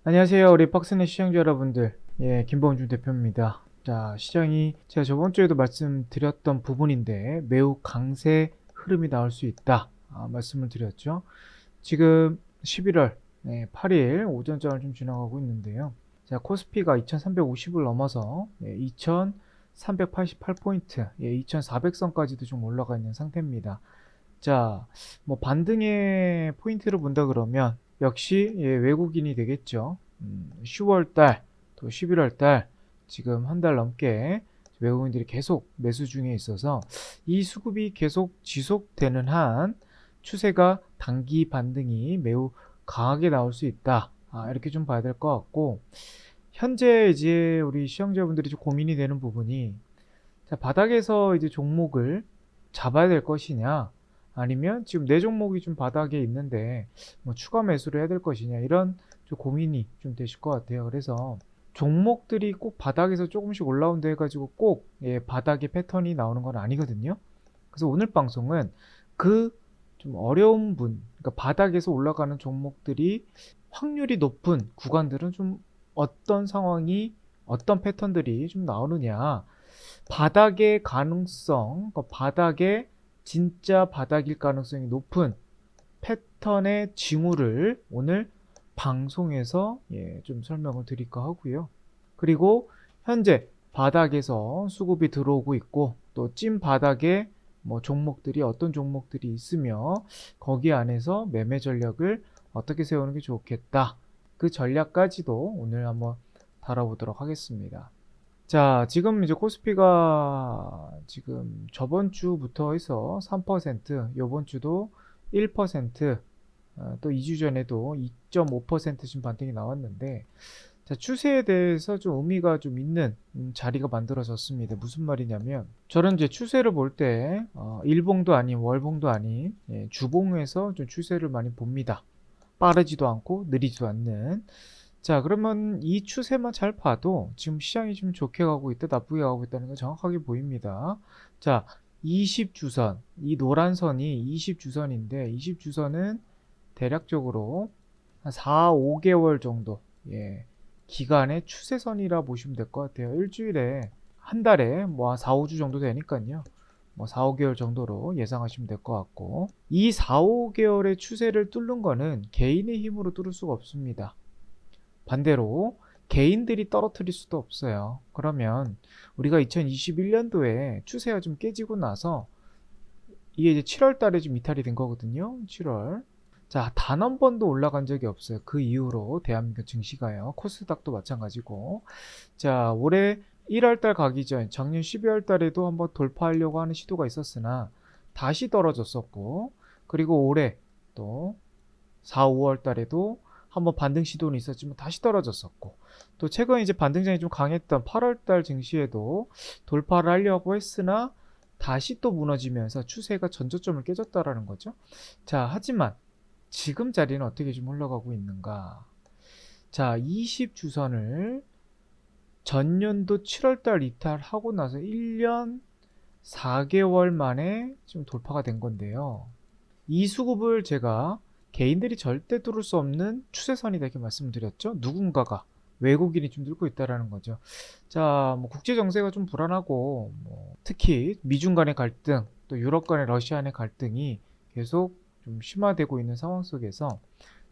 안녕하세요. 우리 박스넷 시청자 여러분들. 예, 김봉준 대표입니다. 자, 시장이 제가 저번 주에도 말씀드렸던 부분인데 매우 강세 흐름이 나올 수 있다. 말씀을 드렸죠. 지금 11월 8일 오전장을 좀 지나가고 있는데요. 자, 코스피가 2350을 넘어서 2388포인트, 2400선까지도 좀 올라가 있는 상태입니다. 자, 뭐 반등의 포인트를 본다 그러면 역시 외국인이 되겠죠. 10월 달, 또 11월 달 지금 한 달 넘게 외국인들이 계속 매수 중에 있어서 이 수급이 계속 지속되는 한 추세가 단기 반등이 매우 강하게 나올 수 있다. 이렇게 좀 봐야 될 것 같고 현재 이제 우리 시청자분들이 좀 고민이 되는 부분이 자, 바닥에서 이제 종목을 잡아야 될 것이냐, 아니면 지금 내 종목이 좀 바닥에 있는데 뭐 추가 매수를 해야 될 것이냐, 이런 좀 고민이 좀 되실 것 같아요. 그래서 종목들이 꼭 바닥에서 조금씩 올라온다 해가지고 꼭 바닥의 패턴이 나오는 건 아니거든요. 그래서 오늘 방송은 그 좀 어려운 그러니까 바닥에서 올라가는 종목들이 확률이 높은 구간들은 좀 어떤 상황이, 어떤 패턴들이 좀 나오느냐, 바닥의 가능성, 그러니까 바닥에 진짜 바닥일 가능성이 높은 패턴의 징후를 오늘 방송에서 좀 설명을 드릴까 하고요. 그리고 현재 바닥에서 수급이 들어오고 있고 또 찐 바닥에 뭐 종목들이 어떤 종목들이 있으며 거기 안에서 매매 전략을 어떻게 세우는 게 좋겠다. 그 전략까지도 오늘 한번 다뤄보도록 하겠습니다. 자, 지금 이제 코스피가 지금 저번 주부터 해서 3%, 요번 주도 1%, 또 2주 전에도 2.5% 지금 반등이 나왔는데, 자, 추세에 대해서 좀 의미가 좀 있는 자리가 만들어졌습니다. 무슨 말이냐면, 저는 이제 추세를 볼 때, 일봉도 아닌 월봉도 아닌 주봉에서 좀 추세를 많이 봅니다. 빠르지도 않고 느리지도 않는. 자, 그러면 이 추세만 잘 봐도 지금 시장이 좀 좋게 가고 있다, 나쁘게 가고 있다는 건 정확하게 보입니다. 자, 20주선, 이 노란 선이 20주선인데, 20주선은 대략적으로 한 4, 5개월 정도, 기간의 추세선이라 보시면 될 것 같아요. 일주일에, 한 달에 뭐 4, 5주 정도 되니까요. 뭐 4, 5개월 정도로 예상하시면 될 것 같고, 이 4, 5개월의 추세를 뚫는 거는 개인의 힘으로 뚫을 수가 없습니다. 반대로 개인들이 떨어뜨릴 수도 없어요. 그러면 우리가 2021년도에 추세가 좀 깨지고 나서 이게 이제 7월 달에 좀 이탈이 된 거거든요. 7월. 자, 단 한 번도 올라간 적이 없어요. 그 이후로 대한민국 증시가요. 코스닥도 마찬가지고. 자, 올해 1월 달 가기 전 작년 12월 달에도 한번 돌파하려고 하는 시도가 있었으나 다시 떨어졌었고, 그리고 올해 또 4, 5월 달에도 한번 반등 시도는 있었지만 다시 떨어졌었고, 또 최근 이제 반등장이 좀 강했던 8월 달 증시에도 돌파를 하려고 했으나 다시 또 무너지면서 추세가 전저점을 깨졌다라는 거죠. 자, 하지만 지금 자리는 어떻게 좀 흘러가고 있는가? 자, 20주선을 전년도 7월 달 이탈하고 나서 1년 4개월 만에 지금 돌파가 된 건데요. 이 수급을 제가 개인들이 절대 뚫을 수 없는 추세선이다 이렇게 말씀드렸죠. 누군가가 외국인이 좀 뚫고 있다라는 거죠. 자, 뭐 국제 정세가 좀 불안하고 뭐 특히 미중 간의 갈등, 또 유럽 간의 러시아 간의 갈등이 계속 좀 심화되고 있는 상황 속에서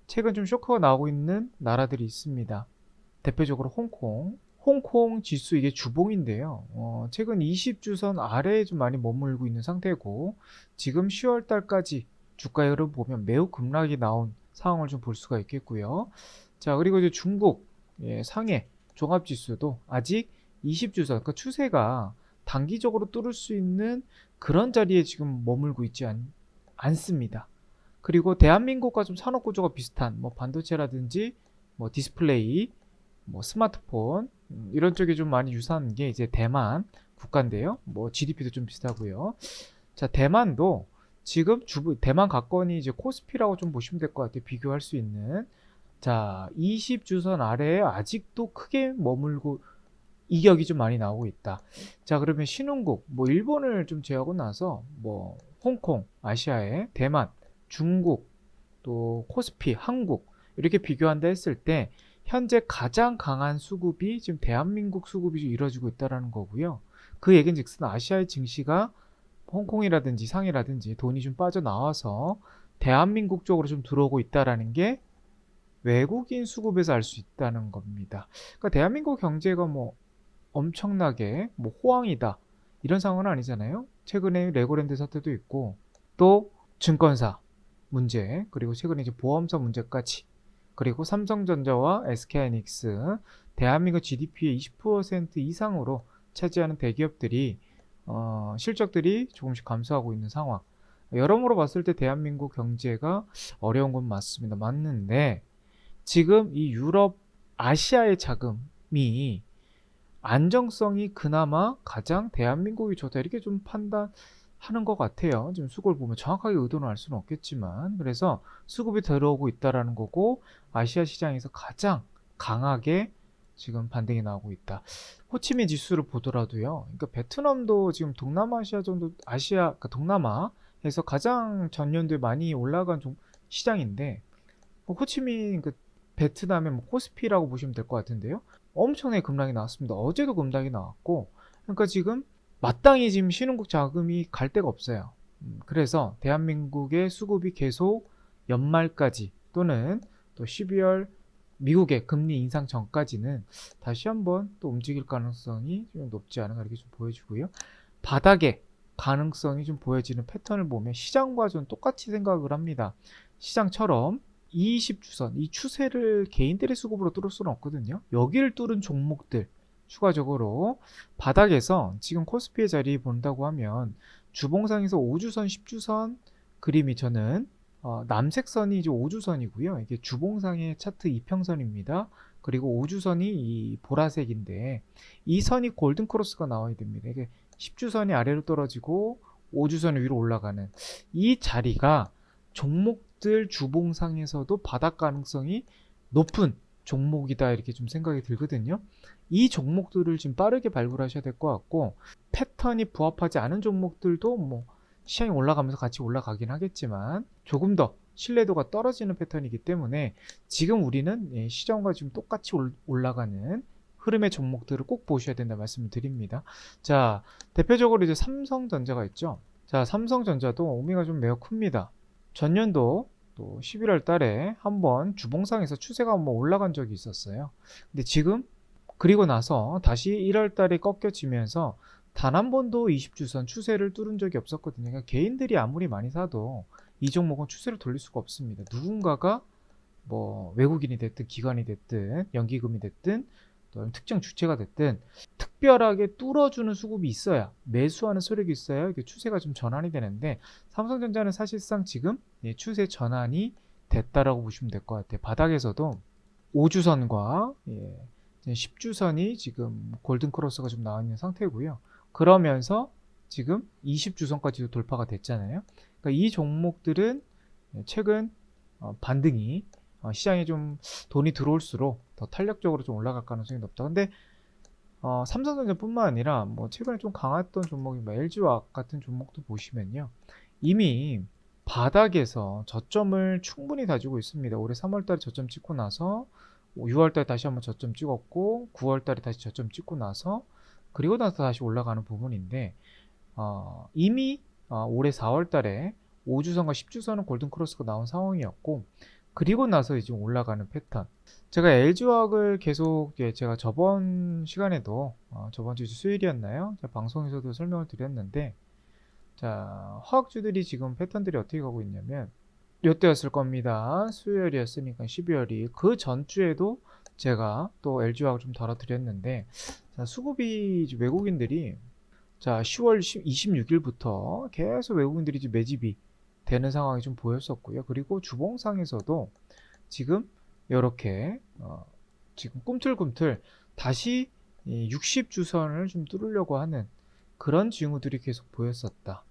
최근 좀 쇼크가 나오고 있는 나라들이 있습니다. 대표적으로 홍콩. 홍콩 지수 이게 주봉인데요. 최근 20주선 아래에 좀 많이 머물고 있는 상태고 지금 10월 달까지 주가의 흐름 보면 매우 급락이 나온 상황을 좀 볼 수가 있겠고요. 자, 그리고 이제 중국 상해 종합지수도 아직 20주선, 그러니까 추세가 단기적으로 뚫을 수 있는 그런 자리에 지금 머물고 있지 않습니다. 그리고 대한민국과 좀 산업 구조가 비슷한 뭐 반도체라든지 뭐 디스플레이, 뭐 스마트폰 이런 쪽이 좀 많이 유사한 게 이제 대만 국가인데요. 뭐 GDP도 좀 비슷하고요. 자, 대만도 지금 대만 가건이 이제 코스피라고 좀 보시면 될 것 같아요. 비교할 수 있는. 자, 20주선 아래에 아직도 크게 머물고 이격이 좀 많이 나오고 있다. 자, 그러면 신흥국, 뭐 일본을 좀 제하고 나서 뭐 홍콩, 아시아의 대만, 중국, 또 코스피, 한국 이렇게 비교한다 했을 때 현재 가장 강한 수급이 지금 대한민국 수급이 좀 이루어지고 있다는 거고요. 그 얘긴즉슨 아시아의 증시가 홍콩이라든지 상해라든지 돈이 좀 빠져나와서 대한민국 쪽으로 좀 들어오고 있다는 게 외국인 수급에서 알 수 있다는 겁니다. 그러니까 대한민국 경제가 뭐 엄청나게 뭐 호황이다 이런 상황은 아니잖아요. 최근에 레고랜드 사태도 있고 또 증권사 문제, 그리고 최근에 이제 보험사 문제까지, 그리고 삼성전자와 SK하이닉스, 대한민국 GDP의 20% 이상으로 차지하는 대기업들이 실적들이 조금씩 감소하고 있는 상황. 여러모로 봤을 때 대한민국 경제가 어려운 건 맞습니다. 맞는데 지금 이 유럽, 아시아의 자금이 안정성이 그나마 가장 대한민국이 좋다 이렇게 좀 판단하는 것 같아요. 지금 수급을 보면 정확하게 의도는 알 수는 없겠지만, 그래서 수급이 들어오고 있다라는 거고 아시아 시장에서 가장 강하게 지금 반등이 나오고 있다. 호치민 지수를 보더라도요. 그러니까 베트남도 지금 동남아시아 정도 아시아 그러니까 동남아에서 가장 전년도에 많이 올라간 시장인데 호치민 그 베트남의 뭐 코스피라고 보시면 될 것 같은데요. 엄청나게 급락이 나왔습니다. 어제도 급락이 나왔고, 그러니까 지금 마땅히 지금 신흥국 자금이 갈 데가 없어요. 그래서 대한민국의 수급이 계속 연말까지 또는 또 12월 미국의 금리 인상 전까지는 다시 한번 또 움직일 가능성이 좀 높지 않은가 이렇게 좀 보여지고요. 바닥의 가능성이 좀 보여지는 패턴을 보면 시장과 좀 똑같이 생각을 합니다. 시장처럼 20주선, 이 추세를 개인들의 수급으로 뚫을 수는 없거든요. 여기를 뚫은 종목들, 추가적으로 바닥에서 지금 코스피의 자리 본다고 하면 주봉상에서 5주선, 10주선 그림이 저는 남색 선이 이제 5주선이고요. 이게 주봉상의 차트 이평선입니다. 그리고 5주선이 이 보라색인데 이 선이 골든 크로스가 나와야 됩니다. 이게 10주선이 아래로 떨어지고 5주선이 위로 올라가는 이 자리가 종목들 주봉상에서도 바닥 가능성이 높은 종목이다 이렇게 좀 생각이 들거든요. 이 종목들을 지금 빠르게 발굴하셔야 될 것 같고, 패턴이 부합하지 않은 종목들도 뭐 시장이 올라가면서 같이 올라가긴 하겠지만 조금 더 신뢰도가 떨어지는 패턴이기 때문에 지금 우리는 시장과 지금 똑같이 올라가는 흐름의 종목들을 꼭 보셔야 된다 말씀을 드립니다. 자, 대표적으로 이제 삼성전자가 있죠. 자, 삼성전자도 의미가 좀 매우 큽니다. 전년도 또 11월 달에 한번 주봉상에서 추세가 한번 올라간 적이 있었어요. 근데 지금 그리고 나서 다시 1월 달에 꺾여지면서 단 한 번도 20주선 추세를 뚫은 적이 없었거든요. 그러니까 개인들이 아무리 많이 사도 이 종목은 추세를 돌릴 수가 없습니다. 누군가가 뭐 외국인이 됐든 기관이 됐든 연기금이 됐든 또 특정 주체가 됐든 특별하게 뚫어주는 수급이 있어야, 매수하는 세력이 있어야 이게 추세가 좀 전환이 되는데 삼성전자는 사실상 지금 추세 전환이 됐다라고 보시면 될 것 같아요. 바닥에서도 5주선과 10주선이 지금 골든 크로스가 좀 나와 있는 상태고요. 그러면서 지금 20주선까지도 돌파가 됐잖아요. 그러니까 이 종목들은 최근 반등이 시장에 좀 돈이 들어올수록 더 탄력적으로 좀 올라갈 가능성이 높다. 근데 삼성전자뿐만 아니라 뭐 최근에 좀 강했던 종목이 뭐 LG화학 같은 종목도 보시면요. 이미 바닥에서 저점을 충분히 다지고 있습니다. 올해 3월달에 저점 찍고 나서 6월달에 다시 한번 저점 찍었고 9월달에 다시 저점 찍고 나서 그리고 나서 다시 올라가는 부분인데 이미 올해 4월달에 5주선과 10주선은 골든크로스가 나온 상황이었고 그리고 나서 이제 올라가는 패턴. 제가 LG화학을 계속 제가 저번 시간에도 저번 주 수요일이었나요? 제가 방송에서도 설명을 드렸는데 자 화학주들이 지금 패턴들이 어떻게 가고 있냐면 이때였을 겁니다. 수요일이었으니까 12월이 그 전주에도 제가 또 LG화학을 좀 다뤄드렸는데 자, 수급이 외국인들이 자 10월 26일부터 계속 외국인들이 이제 매집이 되는 상황이 좀 보였었고요. 그리고 주봉상에서도 지금 이렇게 지금 꿈틀꿈틀 다시 60주선을 좀 뚫으려고 하는 그런 징후들이 계속 보였었다.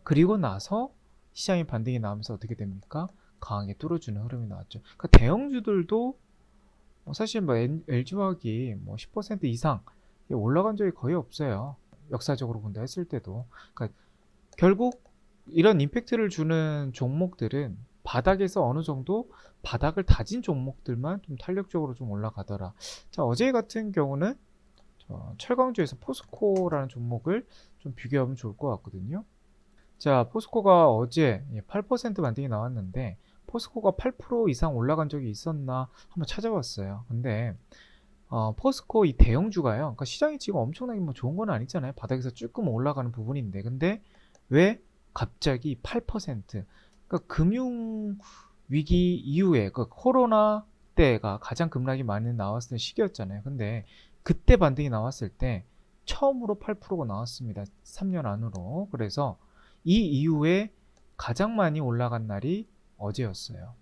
그리고 나서 시장의 반등이 나오면서 어떻게 됩니까? 강하게 뚫어주는 흐름이 나왔죠. 그러니까 대형주들도 사실 뭐 LG화학이 뭐 10% 이상 올라간 적이 거의 없어요. 역사적으로 본다 했을 때도. 그러니까 결국 이런 임팩트를 주는 종목들은 바닥에서 어느 정도 바닥을 다진 종목들만 좀 탄력적으로 좀 올라가더라. 자, 어제 같은 경우는 철강주에서 포스코라는 종목을 좀 비교하면 좋을 것 같거든요. 자, 포스코가 어제 8% 반등이 나왔는데 포스코가 8% 이상 올라간 적이 있었나 한번 찾아봤어요. 근데 포스코 이 대형주가요. 그러니까 시장이 지금 엄청나게 뭐 좋은 건 아니잖아요. 바닥에서 조금 올라가는 부분인데 근데 왜 갑자기 8%? 그러니까 금융 위기 이후에 그 코로나 때가 가장 급락이 많이 나왔을 시기였잖아요. 근데 그때 반등이 나왔을 때 처음으로 8%가 나왔습니다. 3년 안으로. 그래서 이 이후에 가장 많이 올라간 날이 어제였어요.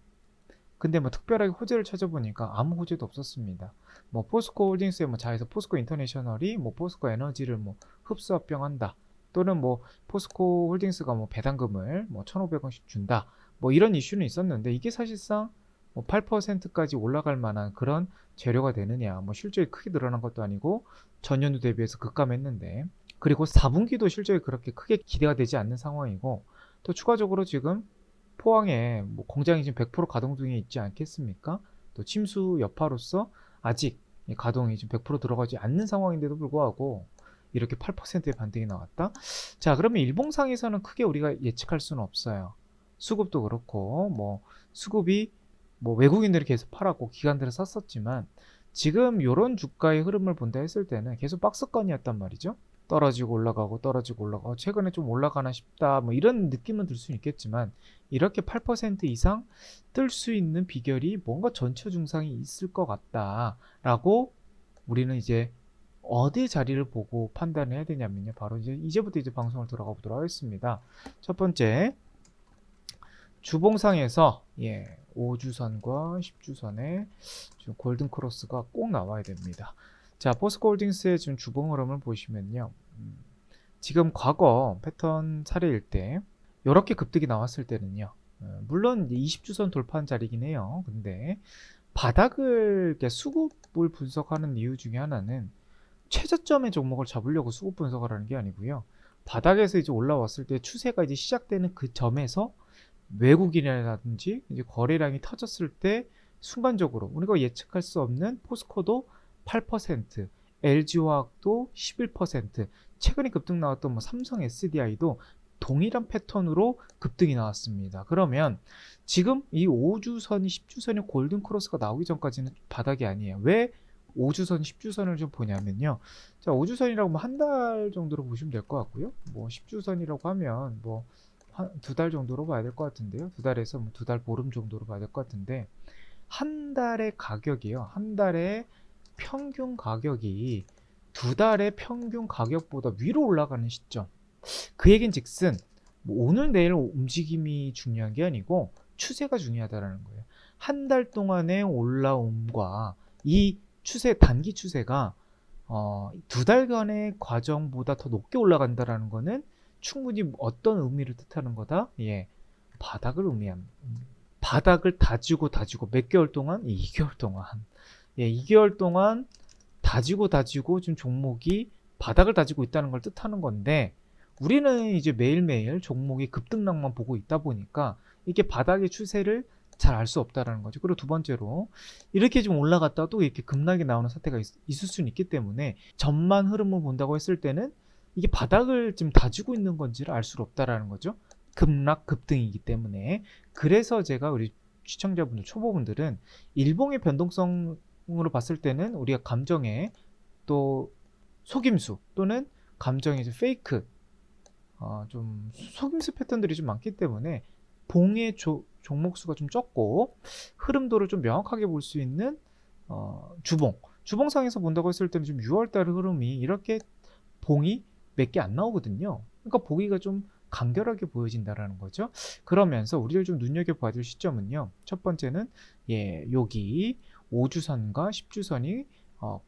근데 뭐 특별하게 호재를 찾아보니까 아무 호재도 없었습니다. 뭐 포스코 홀딩스의 뭐 자에서 포스코 인터내셔널이 뭐 포스코 에너지를 뭐 흡수합병한다. 또는 뭐 포스코 홀딩스가 뭐 배당금을 뭐 1,500원씩 준다. 뭐 이런 이슈는 있었는데 이게 사실상 뭐 8%까지 올라갈 만한 그런 재료가 되느냐. 뭐 실적이 크게 늘어난 것도 아니고 전년도 대비해서 급감했는데 그리고 4분기도 실적이 그렇게 크게 기대가 되지 않는 상황이고 또 추가적으로 지금 포항에 뭐 공장이 지금 100% 가동 중에 있지 않겠습니까? 또 침수 여파로서 아직 가동이 지금 100% 들어가지 않는 상황인데도 불구하고 이렇게 8%의 반등이 나왔다? 자, 그러면 일봉상에서는 크게 우리가 예측할 수는 없어요. 수급도 그렇고, 뭐, 수급이 뭐 외국인들이 계속 팔았고 기관들은 샀었지만 지금 이런 주가의 흐름을 본다 했을 때는 계속 박스권이었단 말이죠. 떨어지고 올라가고 떨어지고 올라가고 최근에 좀 올라가나 싶다 뭐 이런 느낌은 들 수 있겠지만 이렇게 8% 이상 뜰 수 있는 비결이 뭔가 전체 증상이 있을 것 같다라고 우리는 이제 어디 자리를 보고 판단을 해야 되냐면요. 바로 이제부터 이제 방송을 들어가 보도록 하겠습니다. 첫 번째 주봉상에서 5주선과 10주선의 지금 골든 크로스가 꼭 나와야 됩니다. 자, 포스코홀딩스의 지금 주봉 흐름을 보시면요. 지금 과거 패턴 사례일 때 이렇게 급등이 나왔을 때는요. 물론 20주선 돌파한 자리긴 해요. 근데 바닥을 수급을 분석하는 이유 중에 하나는 최저점의 종목을 잡으려고 수급 분석을 하는 게 아니고요. 바닥에서 이제 올라왔을 때 추세가 이제 시작되는 그 점에서 외국인이라든지 이제 거래량이 터졌을 때 순간적으로 우리가 예측할 수 없는 포스코도 8%, LG화학도 11%, 최근에 급등 나왔던 뭐 삼성 SDI도 동일한 패턴으로 급등이 나왔습니다. 그러면 지금 이 5주선이 10주선의 골든 크로스가 나오기 전까지는 바닥이 아니에요. 왜 5주선, 10주선을 좀 보냐면요. 자, 5주선이라고 뭐 한 달 정도로 보시면 될 것 같고요. 뭐 10주선이라고 하면 뭐 한 두 달 정도로 봐야 될 것 같은데요. 두 달에서 뭐 두 달 보름 정도로 봐야 될 것 같은데 한 달의 가격이요. 한 달의 평균 가격이 두 달의 평균 가격보다 위로 올라가는 시점. 그 얘긴즉슨 뭐 오늘 내일 움직임이 중요한 게 아니고 추세가 중요하다라는 거예요. 한 달 동안의 올라옴과 이 추세 단기 추세가 두 달간의 과정보다 더 높게 올라간다라는 거는 충분히 어떤 의미를 뜻하는 거다? 바닥을 의미합니다. 바닥을 다지고 몇 개월 동안? 2개월 동안. 2개월 동안 다지고 지금 종목이 바닥을 다지고 있다는 걸 뜻하는 건데 우리는 이제 매일매일 종목의 급등락만 보고 있다 보니까 이게 바닥의 추세를 잘 알 수 없다라는 거죠. 그리고 두 번째로 이렇게 좀 올라갔다 또 이렇게 급락이 나오는 사태가 있을 수는 있기 때문에 전만 흐름을 본다고 했을 때는 이게 바닥을 지금 다지고 있는 건지를 알 수 없다라는 거죠. 급락 급등이기 때문에. 그래서 제가 우리 시청자분들 초보분들은 일봉의 변동성으로 봤을 때는 우리가 감정에 또 속임수 또는 감정의 이제 페이크 좀 속임수 패턴들이 좀 많기 때문에 봉의 종목수가 좀 적고 흐름도를 좀 명확하게 볼 수 있는 주봉상에서 본다고 했을 때는 지금 6월달 흐름이 이렇게 봉이 몇 개 안 나오거든요. 그러니까 보기가 좀 간결하게 보여진다라는 거죠. 그러면서 우리를 좀 눈여겨봐야 될 시점은요. 첫 번째는 여기 5주선과 10주선이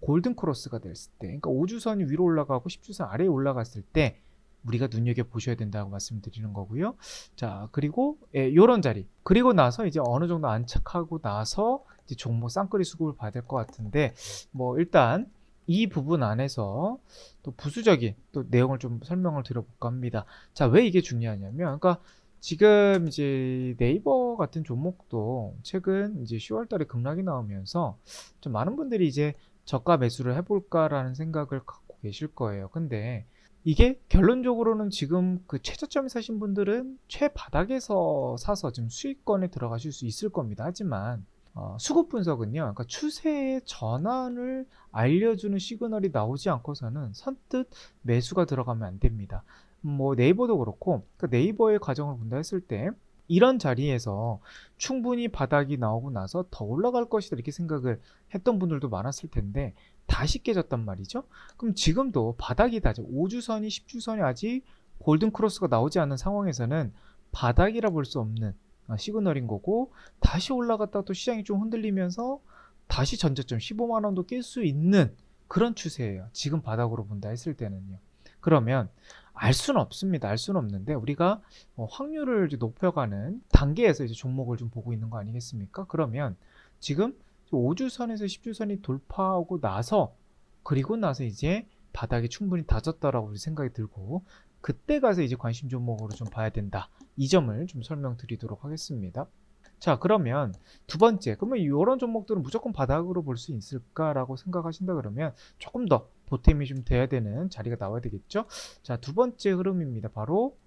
골든 크로스가 됐을 때, 그러니까 5주선이 위로 올라가고 10주선 아래에 올라갔을 때 우리가 눈여겨보셔야 된다고 말씀드리는 거고요. 자, 그리고 요런 자리. 그리고 나서 이제 어느 정도 안착하고 나서 이제 종목 쌍끌이 수급을 봐야 될 것 같은데 뭐 일단 이 부분 안에서 또 부수적인 또 내용을 좀 설명을 드려볼까 합니다. 자, 왜 이게 중요하냐면 그러니까 지금 이제 네이버 같은 종목도 최근 이제 10월 달에 급락이 나오면서 좀 많은 분들이 이제 저가 매수를 해볼까라는 생각을 갖고 계실 거예요. 근데 이게 결론적으로는 지금 그 최저점에 사신 분들은 최바닥에서 사서 지금 수익권에 들어가실 수 있을 겁니다. 하지만 수급 분석은요, 그러니까 추세의 전환을 알려주는 시그널이 나오지 않고서는 선뜻 매수가 들어가면 안 됩니다. 뭐 네이버도 그렇고, 그러니까 네이버의 과정을 본다 했을 때 이런 자리에서 충분히 바닥이 나오고 나서 더 올라갈 것이다 이렇게 생각을 했던 분들도 많았을 텐데 다시 깨졌단 말이죠. 그럼 지금도 바닥이다. 5주선이 10주선이 아직 골든 크로스가 나오지 않은 상황에서는 바닥이라 볼 수 없는 시그널인 거고, 다시 올라갔다 또 시장이 좀 흔들리면서 다시 전저점 15만 원도 깰 수 있는 그런 추세예요. 지금 바닥으로 본다 했을 때는요. 그러면 알 수는 없습니다. 알 수는 없는데 우리가 확률을 이제 높여가는 단계에서 이제 종목을 좀 보고 있는 거 아니겠습니까? 그러면 지금 5주선에서 10주선이 돌파하고 나서 그리고 나서 이제 바닥이 충분히 다졌다라고 생각이 들고 그때 가서 이제 관심 종목으로 좀 봐야 된다. 이 점을 좀 설명드리도록 하겠습니다. 자, 그러면 두 번째, 그러면 이런 종목들은 무조건 바닥으로 볼 수 있을까라고 생각하신다 그러면 조금 더 보탬이 좀 돼야 되는 자리가 나와야 되겠죠? 자, 두 번째 흐름입니다. 바로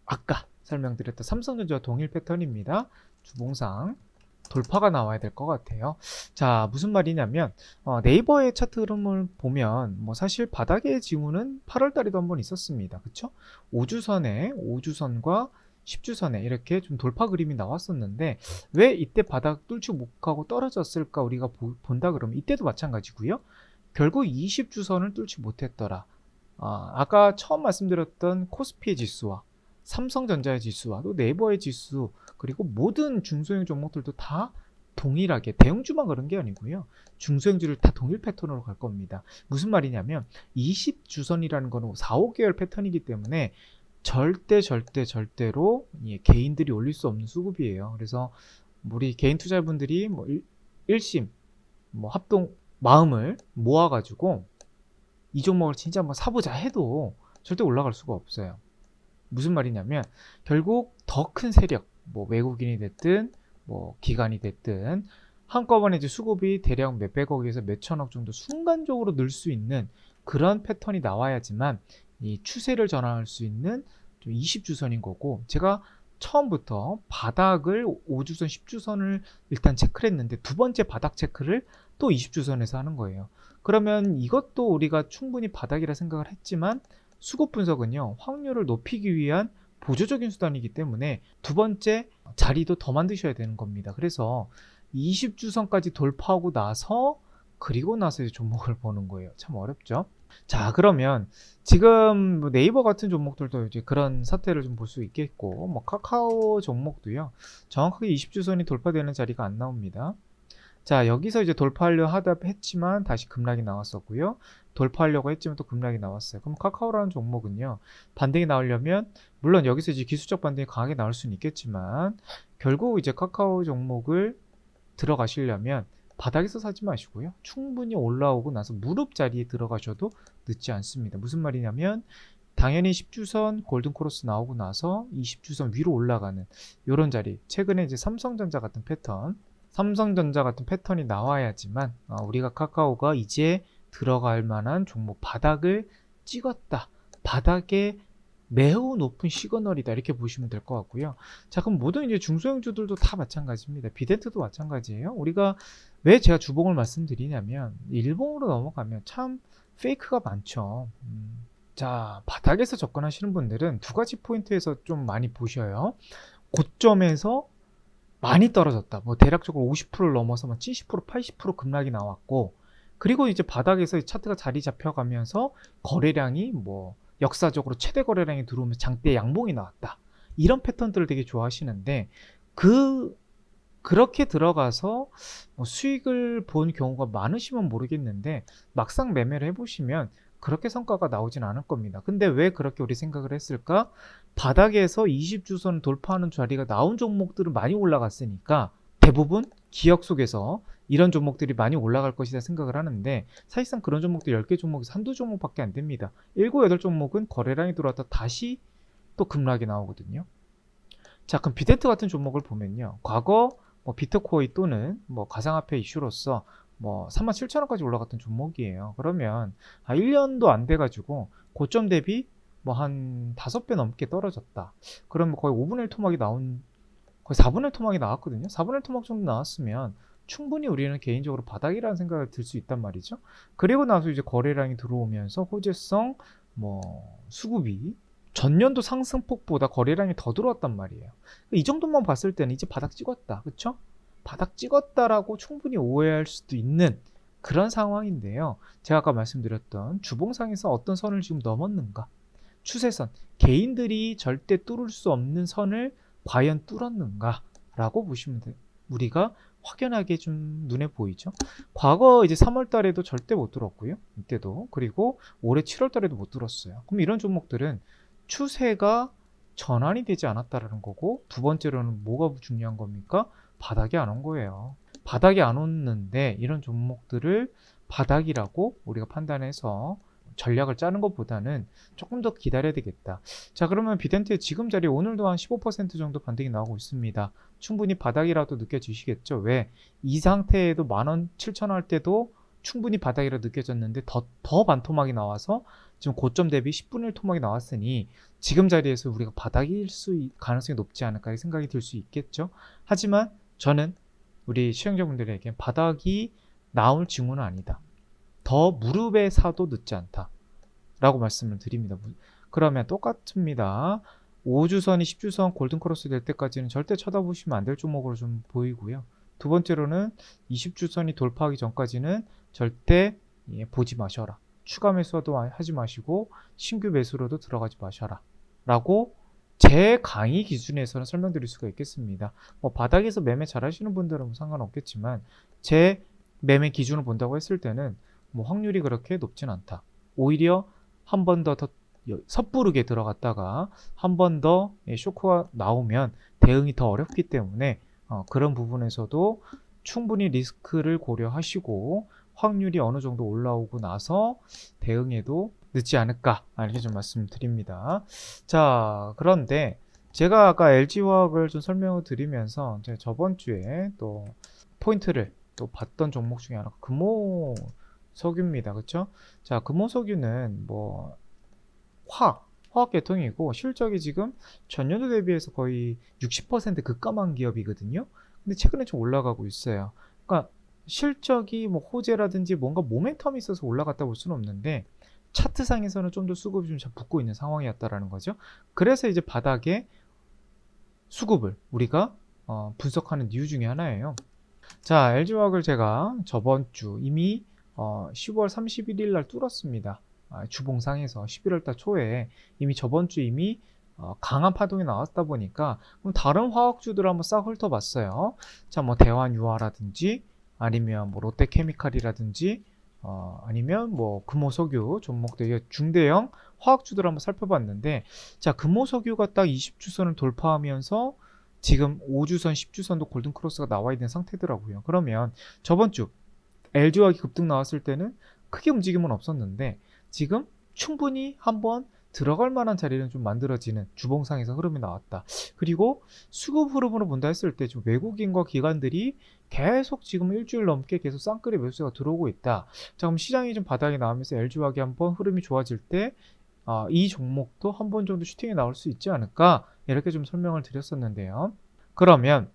아까 설명드렸던 삼성전자와 동일 패턴입니다. 주봉상 돌파가 나와야 될 것 같아요. 자, 무슨 말이냐면 네이버의 차트 흐름을 보면 뭐 사실 바닥의 징후는 8월 달에도 한번 있었습니다. 그쵸? 5주선과 10주선에 이렇게 좀 돌파 그림이 나왔었는데 왜 이때 바닥 뚫지 못하고 떨어졌을까 우리가 본다 그러면 이때도 마찬가지고요. 결국 20주선을 뚫지 못했더라. 아까 처음 말씀드렸던 코스피의 지수와 삼성전자의 지수와 또 네이버의 지수 그리고 모든 중소형 종목들도 다 동일하게 대형주만 그런 게 아니고요. 중소형주를 다 동일 패턴으로 갈 겁니다. 무슨 말이냐면 20주선이라는 거는 4, 5개월 패턴이기 때문에 절대로 개인들이 올릴 수 없는 수급이에요. 그래서 우리 개인 투자분들이 뭐 일심 뭐 합동 마음을 모아가지고 이 종목을 진짜 한번 사보자 해도 절대 올라갈 수가 없어요. 무슨 말이냐면 결국 더 큰 세력, 뭐 외국인이 됐든 뭐 기관이 됐든 한꺼번에 이제 수급이 대략 몇백억에서 몇천억 정도 순간적으로 늘 수 있는 그런 패턴이 나와야지만 이 추세를 전환할 수 있는 20주선인 거고, 제가 처음부터 바닥을 5주선, 10주선을 일단 체크를 했는데 두 번째 바닥 체크를 또 20주선에서 하는 거예요. 그러면 이것도 우리가 충분히 바닥이라 생각을 했지만 수급 분석은요, 확률을 높이기 위한 보조적인 수단이기 때문에 두 번째 자리도 더 만드셔야 되는 겁니다. 그래서 20주선까지 돌파하고 나서 그리고 나서 이제 종목을 보는 거예요. 참 어렵죠? 자, 그러면 지금 뭐 네이버 같은 종목들도 이제 그런 사태를 좀 볼 수 있겠고, 뭐 카카오 종목도요, 정확하게 20주선이 돌파되는 자리가 안 나옵니다. 자, 여기서 이제 돌파하려 하다 했지만 다시 급락이 나왔었고요. 돌파하려고 했지만 또 급락이 나왔어요. 그럼 카카오라는 종목은요, 반등이 나오려면 물론 여기서 이제 기술적 반등이 강하게 나올 수는 있겠지만 결국 이제 카카오 종목을 들어가시려면 바닥에서 사지 마시고요. 충분히 올라오고 나서 무릎 자리에 들어가셔도 늦지 않습니다. 무슨 말이냐면 당연히 10주선 골든크로스 나오고 나서 20주선 위로 올라가는 이런 자리, 최근에 이제 삼성전자 같은 패턴이 나와야지만 우리가 카카오가 이제 들어갈 만한 종목 바닥을 찍었다. 바닥에 매우 높은 시그널이다. 이렇게 보시면 될 것 같고요. 자, 그럼 모든 이제 중소형주들도 다 마찬가지입니다. 비덴트도 마찬가지예요. 우리가 왜 제가 주봉을 말씀드리냐면 일봉으로 넘어가면 참 페이크가 많죠. 자, 바닥에서 접근하시는 분들은 두 가지 포인트에서 좀 많이 보셔요. 고점에서 많이 떨어졌다. 뭐 대략적으로 50%를 넘어서 70%, 80% 급락이 나왔고, 그리고 이제 바닥에서 차트가 자리 잡혀가면서 거래량이 뭐 역사적으로 최대 거래량이 들어오면 장대 양봉이 나왔다. 이런 패턴들을 되게 좋아하시는데 그렇게 들어가서 뭐 수익을 본 경우가 많으시면 모르겠는데 막상 매매를 해보시면 그렇게 성과가 나오진 않을 겁니다. 근데 왜 그렇게 우리 생각을 했을까? 바닥에서 20주선 돌파하는 자리가 나온 종목들은 많이 올라갔으니까 대부분 기억 속에서 이런 종목들이 많이 올라갈 것이다 생각을 하는데 사실상 그런 종목들 10개 종목에서 한두 종목밖에 안 됩니다. 7, 8종목은 거래량이 들어왔다 다시 또 급락이 나오거든요. 자, 그럼 비덴트 같은 종목을 보면요. 과거 뭐 비트코인 또는 뭐 가상화폐 이슈로서 뭐 37,000원까지 올라갔던 종목이에요. 그러면 1년도 안 돼가지고 고점 대비 뭐 한 5배 넘게 떨어졌다. 그러면 거의 5분의 1 토막이 거의 4분의 1 토막이 나왔거든요. 4분의 1 토막 정도 나왔으면 충분히 우리는 개인적으로 바닥이라는 생각을 들 수 있단 말이죠. 그리고 나서 이제 거래량이 들어오면서 호재성, 뭐 수급이 전년도 상승폭보다 거래량이 더 들어왔단 말이에요. 이 정도만 봤을 때는 이제 바닥 찍었다. 그쵸? 바닥 찍었다라고 충분히 오해할 수도 있는 그런 상황인데요. 제가 아까 말씀드렸던 주봉상에서 어떤 선을 지금 넘었는가? 추세선, 개인들이 절대 뚫을 수 없는 선을 과연 뚫었는가? 라고 보시면 돼요. 우리가 확연하게 좀 눈에 보이죠. 과거 이제 3월 달에도 절대 못 뚫었고요. 이때도. 그리고 올해 7월 달에도 못 뚫었어요. 그럼 이런 종목들은 추세가 전환이 되지 않았다라는 거고, 두 번째로는 뭐가 중요한 겁니까? 바닥이 안 온 거예요. 바닥이 안 오는데 이런 종목들을 바닥이라고 우리가 판단해서 전략을 짜는 것보다는 조금 더 기다려야 되겠다. 자, 그러면 비덴트의 지금 자리 오늘도 한 15% 정도 반등이 나오고 있습니다. 충분히 바닥이라도 느껴지시겠죠? 왜? 이 상태에도 10,000원, 7,000원 할 때도 충분히 바닥이라 느껴졌는데 더 반토막이 나와서 지금 고점 대비 10분의 1 토막이 나왔으니 지금 자리에서 우리가 바닥일 가능성이 높지 않을까 생각이 들 수 있겠죠? 하지만 저는 우리 시청자분들에게 바닥이 나올 징후는 아니다. 더 무릎에 사도 늦지 않다 라고 말씀을 드립니다. 그러면 똑같습니다. 5주선이 10주선 골든크로스 될 때까지는 절대 쳐다보시면 안 될 종목으로 좀 보이고요. 두 번째로는 20주선이 돌파하기 전까지는 절대 보지 마셔라. 추가 매수도 하지 마시고 신규 매수로도 들어가지 마셔라 라고 제 강의 기준에서는 설명드릴 수가 있겠습니다. 뭐 바닥에서 매매 잘 하시는 분들은 뭐 상관없겠지만 제 매매 기준을 본다고 했을 때는 뭐 확률이 그렇게 높진 않다. 오히려 한 번 더 섣부르게 들어갔다가 한 번 더 쇼크가 나오면 대응이 더 어렵기 때문에 그런 부분에서도 충분히 리스크를 고려하시고 확률이 어느 정도 올라오고 나서 대응해도 늦지 않을까 이렇게 좀 말씀드립니다. 자, 그런데 제가 아까 LG화학을 좀 설명을 드리면서 제가 저번 주에 또 포인트를 또 봤던 종목 중에 하나가 금호석유입니다. 그쵸? 자, 금호석유는 뭐 화학 계통이고 실적이 지금 전년도 대비해서 거의 60% 급감한 기업이거든요. 근데 최근에 좀 올라가고 있어요. 그러니까 실적이 뭐 호재라든지 뭔가 모멘텀이 있어서 올라갔다 볼 수는 없는데 차트상에서는 좀 더 수급이 좀 잘 붙고 있는 상황이었다라는 거죠. 그래서 이제 바닥에 수급을 우리가 분석하는 이유 중에 하나예요. 자, LG화학을 제가 저번 주 이미 10월 31일 날 뚫었습니다. 주봉상에서 11월 달 초에 이미 저번 주 이미 강한 파동이 나왔다 보니까 그럼 다른 화학주들을 한번 싹 훑어봤어요. 자, 뭐 대환유화라든지 아니면 뭐 롯데케미칼이라든지 아니면 뭐 금호석유 종목들 중대형 화학주들 한번 살펴봤는데, 자, 금호석유가 딱 20주선을 돌파하면서 지금 5주선, 10주선도 골든크로스가 나와 있는 상태더라고요. 그러면 저번 주 LG화학이 급등 나왔을 때는 크게 움직임은 없었는데 지금 충분히 한번 들어갈 만한 자리는 좀 만들어지는 주봉상에서 흐름이 나왔다. 그리고 수급 흐름으로 본다 했을 때 지금 외국인과 기관들이 계속 지금 일주일 넘게 계속 쌍끌이 매수가 들어오고 있다. 자, 그럼 시장이 좀 바닥에 나오면서 LG화학이 한번 흐름이 좋아질 때 이 종목도 한 번 정도 슈팅이 나올 수 있지 않을까 이렇게 좀 설명을 드렸었는데요. 그러면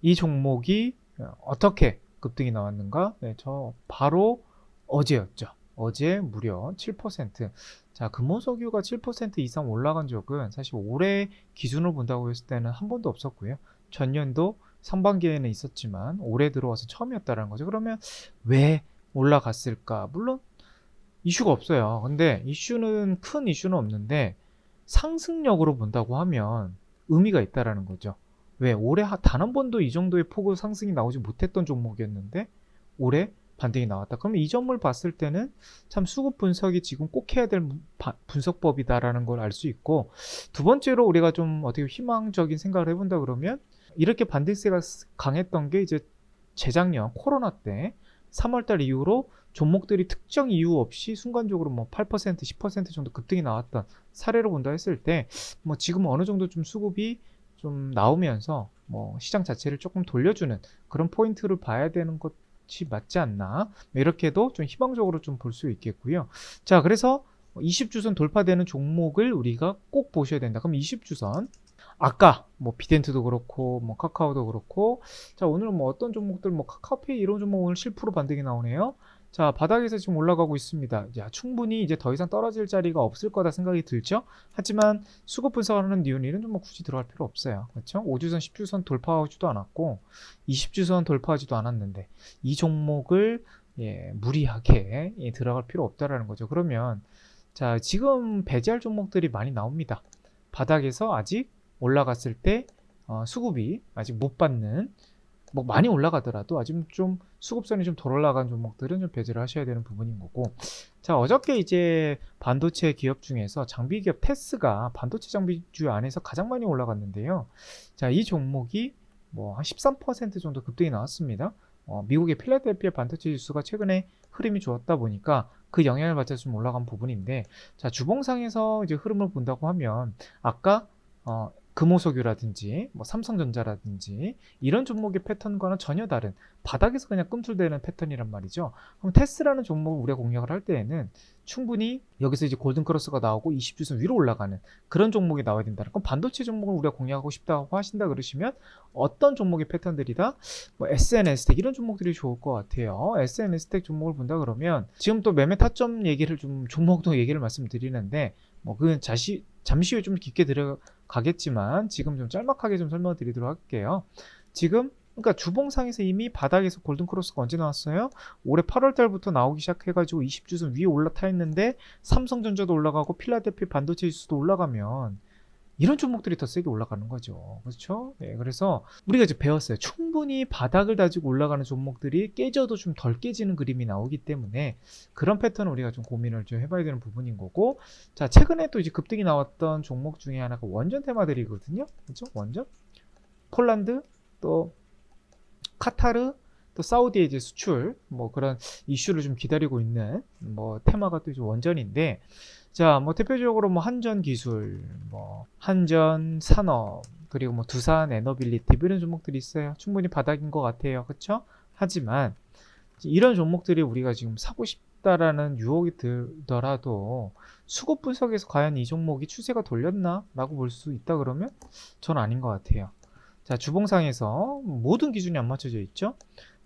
이 종목이 어떻게 급등이 나왔는가? 네, 저 바로 어제였죠. 어제 무려 7%. 자, 금호석유가 7% 이상 올라간 적은 사실 올해 기준으로 본다고 했을 때는 한 번도 없었고요. 전년도 상반기에는 있었지만 올해 들어와서 처음이었다는 거죠. 그러면 왜 올라갔을까? 물론 이슈가 없어요. 근데 큰 이슈는 없는데 상승력으로 본다고 하면 의미가 있다라는 거죠. 왜? 올해 단 한 번도 이 정도의 폭의 상승이 나오지 못했던 종목이었는데 올해 반등이 나왔다. 그러면 이 점을 봤을 때는 참 수급 분석이 지금 꼭 해야 될 분석법이다라는 걸 알 수 있고, 두 번째로 우리가 좀 어떻게 희망적인 생각을 해본다 그러면 이렇게 반등세가 강했던 게 이제 재작년 코로나 때 3월달 이후로 종목들이 특정 이유 없이 순간적으로 뭐 8%, 10% 정도 급등이 나왔던 사례로 본다 했을 때 뭐 지금 어느 정도 좀 수급이 좀 나오면서 뭐 시장 자체를 조금 돌려주는 그런 포인트를 봐야 되는 것이 맞지 않나, 이렇게도 좀 희망적으로 좀 볼 수 있겠고요. 자, 그래서 20주선 돌파되는 종목을 우리가 꼭 보셔야 된다. 그럼 20주선 아까 뭐 비덴트도 그렇고 뭐 카카오도 그렇고, 자 오늘은 뭐 어떤 종목들, 뭐 카카오페이 이런 종목 오늘 7% 반등이 나오네요. 자, 바닥에서 지금 올라가고 있습니다. 야, 충분히 이제 더 이상 떨어질 자리가 없을 거다 생각이 들죠. 하지만 수급 분석하는 이유는 좀 뭐 굳이 들어갈 필요 없어요. 그렇죠? 5주선 10주선 돌파하지도 않았고 20주선 돌파하지도 않았는데 이 종목을 무리하게 들어갈 필요 없다라는 거죠. 그러면 자, 지금 배제할 종목들이 많이 나옵니다. 바닥에서 아직 올라갔을 때 수급이 아직 못 받는, 뭐 많이 올라가더라도 아직 좀 수급선이 좀 덜 올라간 종목들은 좀 배제를 하셔야 되는 부분인 거고. 자, 어저께 이제 반도체 기업 중에서 장비 기업 테스가 반도체 장비주 안에서 가장 많이 올라갔는데요. 자, 이 종목이 뭐 한 13% 정도 급등이 나왔습니다. 미국의 필라델피아 반도체 지수가 최근에 흐름이 좋았다 보니까 그 영향을 받아서 좀 올라간 부분인데, 자, 주봉상에서 이제 흐름을 본다고 하면 아까 금호석유라든지 뭐 삼성전자라든지 이런 종목의 패턴과는 전혀 다른 바닥에서 그냥 꿈틀대는 패턴이란 말이죠. 그럼 테스라는 종목을 우리가 공략을 할 때에는 충분히 여기서 이제 골든크로스가 나오고 20주선 위로 올라가는 그런 종목이 나와야 된다. 그럼 반도체 종목을 우리가 공략하고 싶다고 하신다 그러시면 어떤 종목의 패턴들이다? 뭐 SNS텍 이런 종목들이 좋을 것 같아요. SNS텍 종목을 본다 그러면 지금 또 매매 타점 얘기를 좀 종목도 얘기를 말씀드리는데 뭐 그건 잠시 후에 좀 깊게 들어가겠지만 지금 좀 짤막하게 좀 설명드리도록 할게요. 지금 그러니까 주봉상에서 이미 바닥에서 골든크로스가 언제 나왔어요? 올해 8월 달부터 나오기 시작해가지고 20주선 위에 올라타 있는데 삼성전자도 올라가고 필라델피아 반도체 지수도 올라가면 이런 종목들이 더 세게 올라가는 거죠. 그렇죠? 네, 그래서 우리가 이제 배웠어요. 충분히 바닥을 다지고 올라가는 종목들이 깨져도 좀 덜 깨지는 그림이 나오기 때문에 그런 패턴을 우리가 좀 고민을 좀 해봐야 되는 부분인 거고. 자, 최근에 또 이제 급등이 나왔던 종목 중에 하나가 원전 테마들이거든요. 그렇죠? 원전, 폴란드, 또 카타르, 또 사우디에 이제 수출, 뭐 그런 이슈를 좀 기다리고 있는 뭐 테마가 또 이제 원전인데, 자, 뭐 대표적으로 뭐 한전 기술, 뭐 한전 산업, 그리고 뭐 두산 에너빌리티 이런 종목들이 있어요. 충분히 바닥인 것 같아요. 그렇죠? 하지만 이런 종목들이 우리가 지금 사고 싶다라는 유혹이 들더라도 수급 분석에서 과연 이 종목이 추세가 돌렸나? 라고 볼 수 있다 그러면 전 아닌 것 같아요. 자, 주봉상에서 모든 기준이 안 맞춰져 있죠?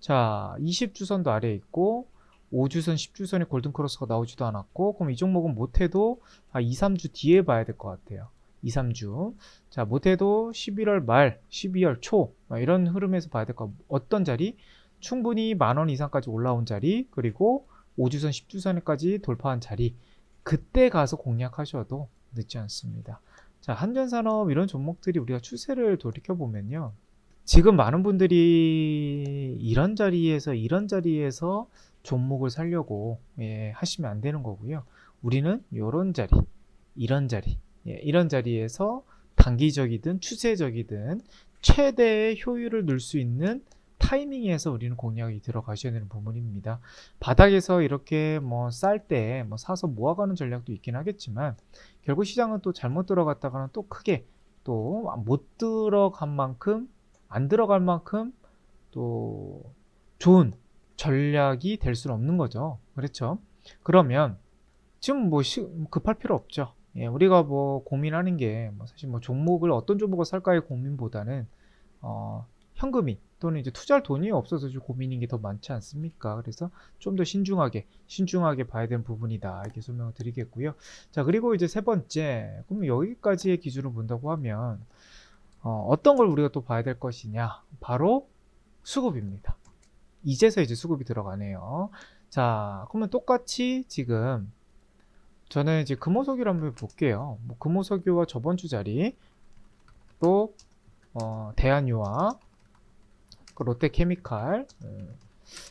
자, 20주선도 아래에 있고 5주선, 10주선의 골든크로스가 나오지도 않았고, 그럼 이 종목은 못해도 2, 3주 뒤에 봐야 될 것 같아요. 2, 3주. 자, 못해도 11월 말, 12월 초 이런 흐름에서 봐야 될 것 같아요. 어떤 자리? 충분히 10,000원 이상까지 올라온 자리, 그리고 5주선, 10주선까지 돌파한 자리, 그때 가서 공략하셔도 늦지 않습니다. 자, 한전산업 이런 종목들이 우리가 추세를 돌이켜보면요, 지금 많은 분들이 이런 자리에서 종목을 살려고 하시면 안 되는 거고요. 우리는 이런 자리, 이런 자리, 이런 자리에서 단기적이든 추세적이든 최대의 효율을 넣을 수 있는 타이밍에서 우리는 공략이 들어가셔야 되는 부분입니다. 바닥에서 이렇게 뭐 쌀 때 뭐 사서 모아가는 전략도 있긴 하겠지만 결국 시장은 또 잘못 들어갔다가는 또 크게 또 못 들어간 만큼, 안 들어갈 만큼 또 좋은 전략이 될 수는 없는 거죠. 그렇죠? 그러면 지금 뭐 급할 필요 없죠. 우리가 뭐 고민하는 게 뭐 사실 뭐 종목을 어떤 종목을 살까의 고민보다는 현금이 또는 이제 투자할 돈이 없어서 좀 고민인 게 더 많지 않습니까? 그래서 좀 더 신중하게 봐야 되는 부분이다, 이렇게 설명을 드리겠고요. 자, 그리고 이제 세 번째, 그럼 여기까지의 기준을 본다고 하면 어떤 걸 우리가 또 봐야 될 것이냐? 바로 수급입니다. 이제서 이제 수급이 들어가네요. 자, 그러면 똑같이 지금 저는 이제 금호석유를 한번 볼게요. 뭐 금호석유와 저번 주 자리, 또 대한유화, 롯데케미칼,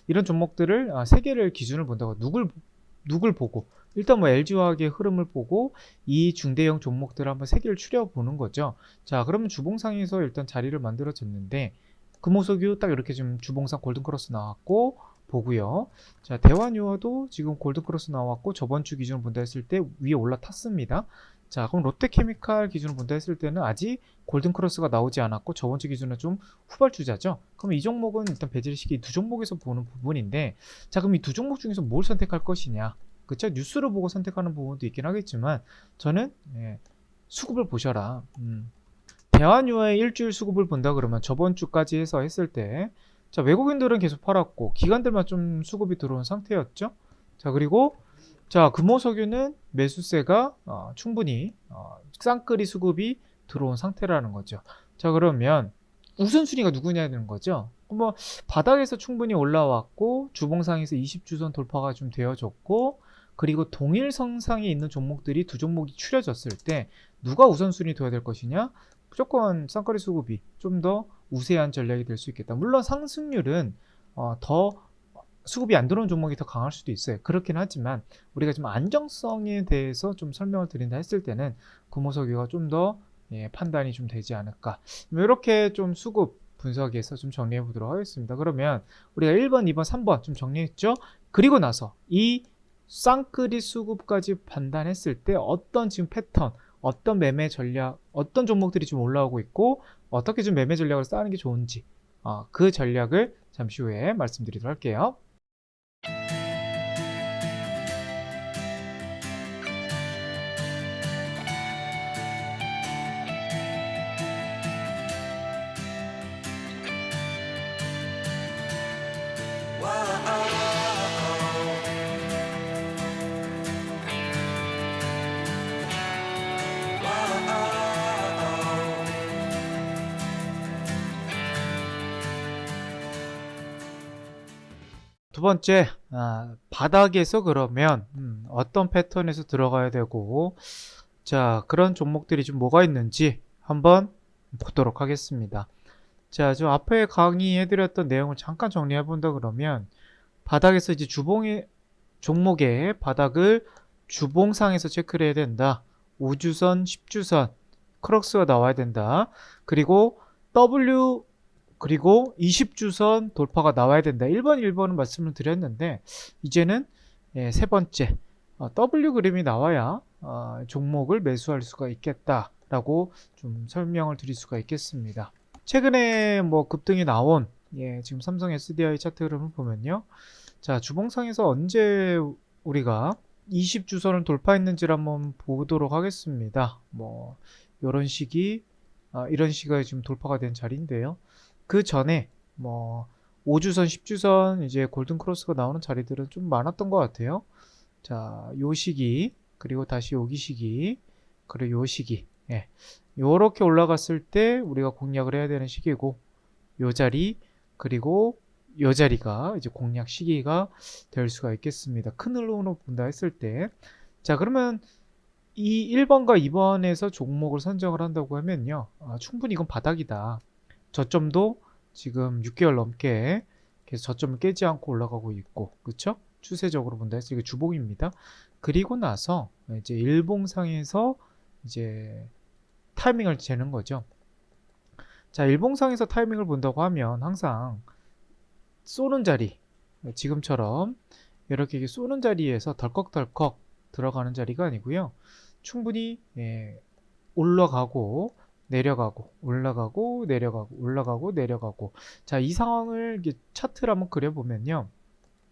이런 종목들을 세 개를 기준을 본다고. 누굴 보고, 일단 뭐 LG화학의 흐름을 보고 이 중대형 종목들을 한번 세 개를 추려보는 거죠. 자, 그러면 주봉상에서 일단 자리를 만들어졌는데 금호석유 딱 이렇게 지금 주봉상 골든크로스 나왔고 보고요. 자, 대환유화도 지금 골든크로스 나왔고 저번 주 기준을 본다 했을 때 위에 올라탔습니다. 자, 그럼 롯데케미칼 기준으로 본다 했을 때는 아직 골든크로스가 나오지 않았고 저번주 기준은 좀 후발주자죠. 그럼 이 종목은 일단 배제시키 두 종목에서 보는 부분인데, 자, 그럼 이 두 종목 중에서 뭘 선택할 것이냐? 그쵸? 뉴스를 보고 선택하는 부분도 있긴 하겠지만 저는 수급을 보셔라. 대환유의 일주일 수급을 본다 그러면 저번 주까지 해서 했을 때, 자, 외국인들은 계속 팔았고 기관들만 좀 수급이 들어온 상태였죠. 자, 그리고 자, 금호석유는 매수세가 충분히 쌍끌이 수급이 들어온 상태라는 거죠. 자, 그러면 우선순위가 누구냐는 거죠. 뭐 바닥에서 충분히 올라왔고 주봉상에서 20주선 돌파가 좀 되어졌고, 그리고 동일선상에 있는 종목들이 두 종목이 추려졌을 때 누가 우선순위 둬야 될 것이냐? 무조건 쌍꺼리 수급이 좀 더 우세한 전략이 될 수 있겠다. 물론 상승률은 더 수급이 안 들어온 종목이 더 강할 수도 있어요. 그렇긴 하지만 우리가 좀 안정성에 대해서 좀 설명을 드린다 했을 때는 금호석유가 좀 더 판단이 좀 되지 않을까. 이렇게 좀 수급 분석에서 좀 정리해 보도록 하겠습니다. 그러면 우리가 1번, 2번, 3번 좀 정리했죠? 그리고 나서 이 쌍끌이 수급까지 판단했을 때 어떤 지금 패턴, 어떤 매매 전략, 어떤 종목들이 좀 올라오고 있고 어떻게 좀 매매 전략을 쌓는 게 좋은지 그 전략을 잠시 후에 말씀드리도록 할게요. 두 번째, 바닥에서 그러면 어떤 패턴에서 들어가야 되고, 자, 그런 종목들이 좀 뭐가 있는지 한번 보도록 하겠습니다. 자, 저 앞에 강의해드렸던 내용을 잠깐 정리해 본다 그러면, 바닥에서 이제 주봉의 종목의 바닥을 주봉상에서 체크를 해야 된다. 5주선, 10주선, 크럭스가 나와야 된다. 그리고 W 그리고 20주선 돌파가 나와야 된다. 1번, 1번은 말씀을 드렸는데 이제는 세 번째 W 그림이 나와야 종목을 매수할 수가 있겠다라고 좀 설명을 드릴 수가 있겠습니다. 최근에 뭐 급등이 나온 지금 삼성 SDI 차트 그림을 보면요. 자, 주봉상에서 언제 우리가 20주선을 돌파했는지를 한번 보도록 하겠습니다. 뭐 이런 시기 이런 시기에 지금 돌파가 된 자리인데요. 그 전에 뭐 5주선, 10주선 이제 골든 크로스가 나오는 자리들은 좀 많았던 것 같아요. 자, 요 시기 그리고 다시 여기 시기 그리고 요 시기 요렇게 올라갔을 때 우리가 공략을 해야 되는 시기고, 요 자리 그리고 요 자리가 이제 공략 시기가 될 수가 있겠습니다. 큰 흐름으로 본다 했을 때. 자, 그러면 이 1번과 2번에서 종목을 선정을 한다고 하면요. 충분히 이건 바닥이다. 저점도 지금 6개월 넘게 계속 저점을 깨지 않고 올라가고 있고, 그쵸? 추세적으로 본다 해서 이게 주봉입니다. 그리고 나서 이제 일봉상에서 이제 타이밍을 재는 거죠. 자, 일봉상에서 타이밍을 본다고 하면 항상 쏘는 자리, 지금처럼 이렇게 쏘는 자리에서 덜컥덜컥 들어가는 자리가 아니고요. 충분히 올라가고 내려가고 올라가고 내려가고 올라가고 내려가고, 자, 이 상황을 차트를 한번 그려보면요.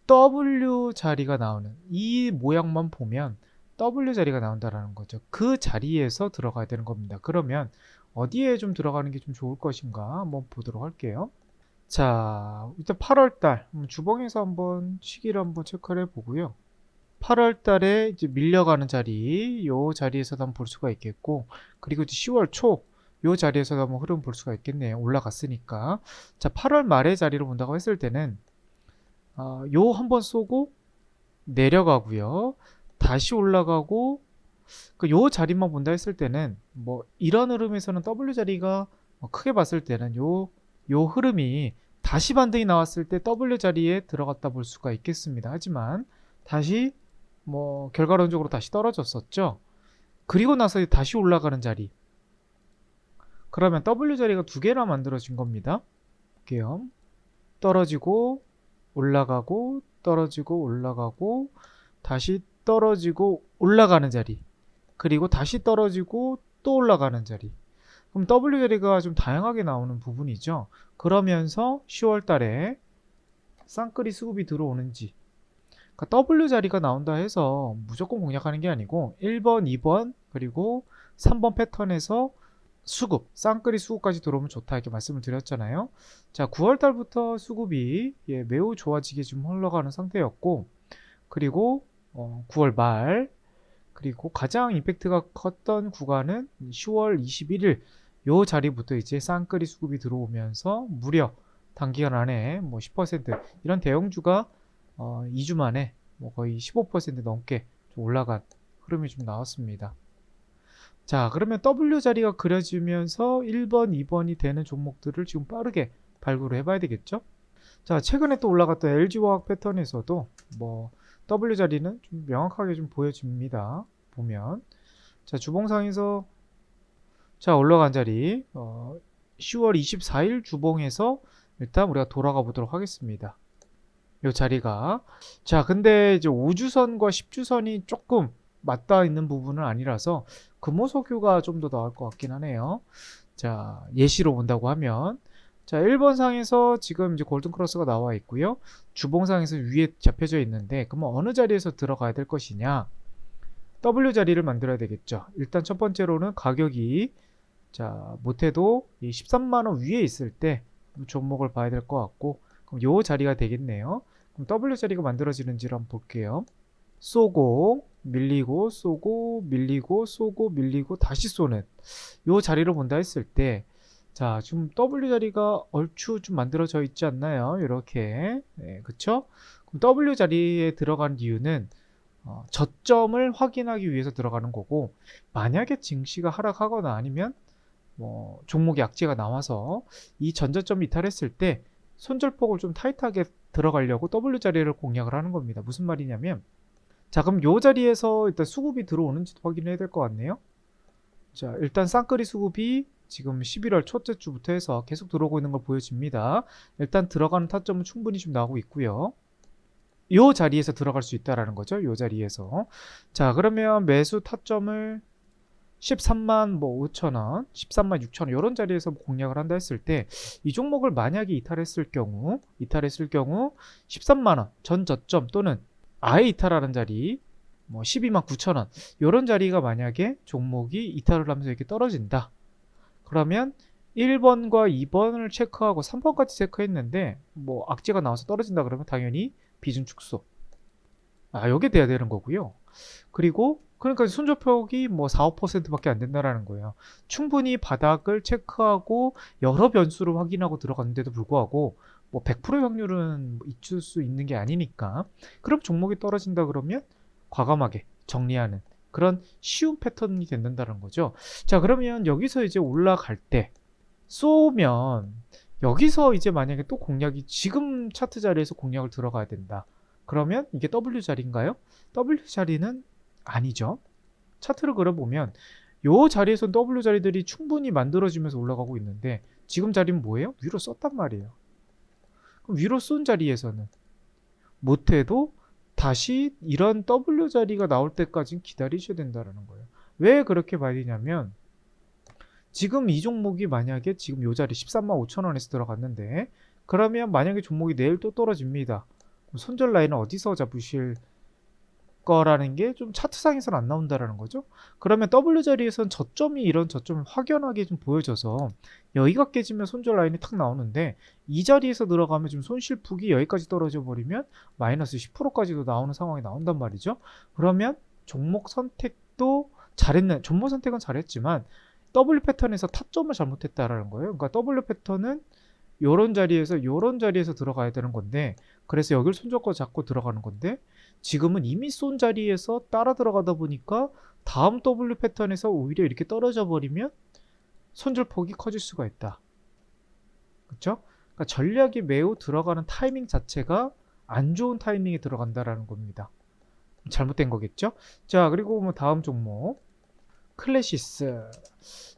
W 자리가 나오는 이 모양만 보면 W 자리가 나온다라는 거죠. 그 자리에서 들어가야 되는 겁니다. 그러면 어디에 좀 들어가는 게 좀 좋을 것인가 한번 보도록 할게요. 자, 일단 8월달 주봉에서 한번 시기를 한번 체크를 해보고요. 8월 달에 이제 밀려가는 자리, 요 자리에서도 한번 볼 수가 있겠고, 그리고 이제 10월 초, 요 자리에서도 한번 흐름 볼 수가 있겠네요. 올라갔으니까. 자, 8월 말의 자리로 본다고 했을 때는, 요 한번 쏘고, 내려가고요. 다시 올라가고, 요 자리만 본다 했을 때는, 뭐, 이런 흐름에서는 W 자리가 크게 봤을 때는 요 흐름이 다시 반등이 나왔을 때 W 자리에 들어갔다 볼 수가 있겠습니다. 하지만, 다시 뭐 결과론적으로 다시 떨어졌었죠. 그리고 나서 다시 올라가는 자리. 그러면 W 자리가 두 개나 만들어진 겁니다. 볼게요. 떨어지고 올라가고 떨어지고 올라가고 다시 떨어지고 올라가는 자리. 그리고 다시 떨어지고 또 올라가는 자리. 그럼 W 자리가 좀 다양하게 나오는 부분이죠. 그러면서 10월 달에 쌍끌이 수급이 들어오는지. 그러니까 W 자리가 나온다 해서 무조건 공략하는 게 아니고 1번, 2번, 그리고 3번 패턴에서 수급, 쌍끌이 수급까지 들어오면 좋다 이렇게 말씀을 드렸잖아요. 자, 9월 달부터 수급이 매우 좋아지게 좀 흘러가는 상태였고, 그리고 9월 말, 그리고 가장 임팩트가 컸던 구간은 10월 21일 요 자리부터 이제 쌍끌이 수급이 들어오면서 무려 단기간 안에 뭐 10% 이런 대형주가 2주 만에 뭐 거의 15% 넘게 좀 올라간 흐름이 좀 나왔습니다. 자, 그러면 W 자리가 그려지면서 1번, 2번이 되는 종목들을 지금 빠르게 발굴을 해봐야 되겠죠? 자, 최근에 또 올라갔던 LG화학 패턴에서도 뭐 W 자리는 좀 명확하게 좀 보여집니다. 보면 자, 주봉상에서 자, 올라간 자리 10월 24일 주봉에서 일단 우리가 돌아가 보도록 하겠습니다. 요 자리가 자, 근데 이제 5주선과 10주선이 조금 맞닿아 있는 부분은 아니라서 금호석유가 좀 더 나을 것 같긴 하네요. 자, 예시로 본다고 하면 자, 1번 상에서 지금 이제 골든크로스가 나와 있고요. 주봉상에서 위에 잡혀져 있는데 그러면 어느 자리에서 들어가야 될 것이냐? W 자리를 만들어야 되겠죠. 일단 첫 번째로는 가격이 자, 못해도 이 13만 원 위에 있을 때 종목을 봐야 될 것 같고 그럼 요 자리가 되겠네요. 그럼 W 자리가 만들어지는지를 한번 볼게요. 쏘고 밀리고 쏘고 밀리고 쏘고 밀리고 다시 쏘는 요 자리를 본다 했을 때 자, 지금 W 자리가 얼추 좀 만들어져 있지 않나요? 이렇게 네, 그쵸? 그럼 W 자리에 들어간 이유는 저점을 확인하기 위해서 들어가는 거고 만약에 증시가 하락하거나 아니면 뭐 종목의 악재가 나와서 이 전저점 이탈했을 때 손절폭을 좀 타이트하게 들어가려고 W 자리를 공략을 하는 겁니다. 무슨 말이냐면 자, 그럼 요 자리에서 일단 수급이 들어오는지도 확인해야 될 것 같네요. 자, 일단 쌍끌이 수급이 지금 11월 첫째 주부터 해서 계속 들어오고 있는 걸 보여집니다. 일단 들어가는 타점은 충분히 좀 나오고 있고요. 요 자리에서 들어갈 수 있다라는 거죠. 요 자리에서. 자, 그러면 매수 타점을 13만 뭐 5천 원, 13만 6천 원 이런 자리에서 공략을 한다 했을 때 이 종목을 만약에 이탈했을 경우 13만 원 전 저점 또는 아예 이탈하는 자리 뭐 12만 9천 원 이런 자리가 만약에 종목이 이탈을 하면서 이렇게 떨어진다. 그러면 1번과 2번을 체크하고 3번까지 체크했는데 뭐 악재가 나와서 떨어진다 그러면 당연히 비중 축소. 요게 돼야 되는 거고요. 그리고 그러니까 손절폭이 뭐 4, 5%밖에 안 된다라는 거예요. 충분히 바닥을 체크하고 여러 변수를 확인하고 들어갔는데도 불구하고 뭐 100% 확률은 있을 수 있는 게 아니니까. 그럼 종목이 떨어진다 그러면 과감하게 정리하는 그런 쉬운 패턴이 된다는 거죠. 자, 그러면 여기서 이제 올라갈 때 쏘면 여기서 이제 만약에 또 공략이 지금 차트 자리에서 공략을 들어가야 된다. 그러면 이게 W 자리인가요? W 자리는 아니죠. 차트를 그려보면 요 자리에서 W 자리들이 충분히 만들어지면서 올라가고 있는데 지금 자리는 뭐예요? 위로 썼단 말이에요. 그럼 위로 쏜 자리에서는 못해도 다시 이런 W 자리가 나올 때까지는 기다리셔야 된다는 거예요. 왜 그렇게 봐야 되냐면 지금 이 종목이 만약에 지금 요 자리 13만 5천 원에서 들어갔는데 그러면 만약에 종목이 내일 또 떨어집니다. 손절 라인은 어디서 잡으실 거라는 게 좀 차트상에서는 안 나온다라는 거죠. 그러면 W 자리에선 저점이 이런 저점을 확연하게 좀 보여져서 여기가 깨지면 손절 라인이 탁 나오는데 이 자리에서 들어가면 좀 손실폭이 여기까지 떨어져 버리면 마이너스 10%까지도 나오는 상황이 나온단 말이죠. 그러면 종목 선택도 잘했네. 종목 선택은 잘했지만 W 패턴에서 타점을 잘못했다라는 거예요. 그러니까 W 패턴은 요런 자리에서 들어가야 되는 건데 그래서 여기를 손절거 잡고 들어가는 건데 지금은 이미 쏜 자리에서 따라 들어가다 보니까 다음 W 패턴에서 오히려 이렇게 떨어져 버리면 손절폭이 커질 수가 있다. 그렇죠? 그러니까 전략이 매우 들어가는 타이밍 자체가 안 좋은 타이밍에 들어간다라는 겁니다. 잘못된 거겠죠? 자, 그리고 뭐 다음 종목 클래시스.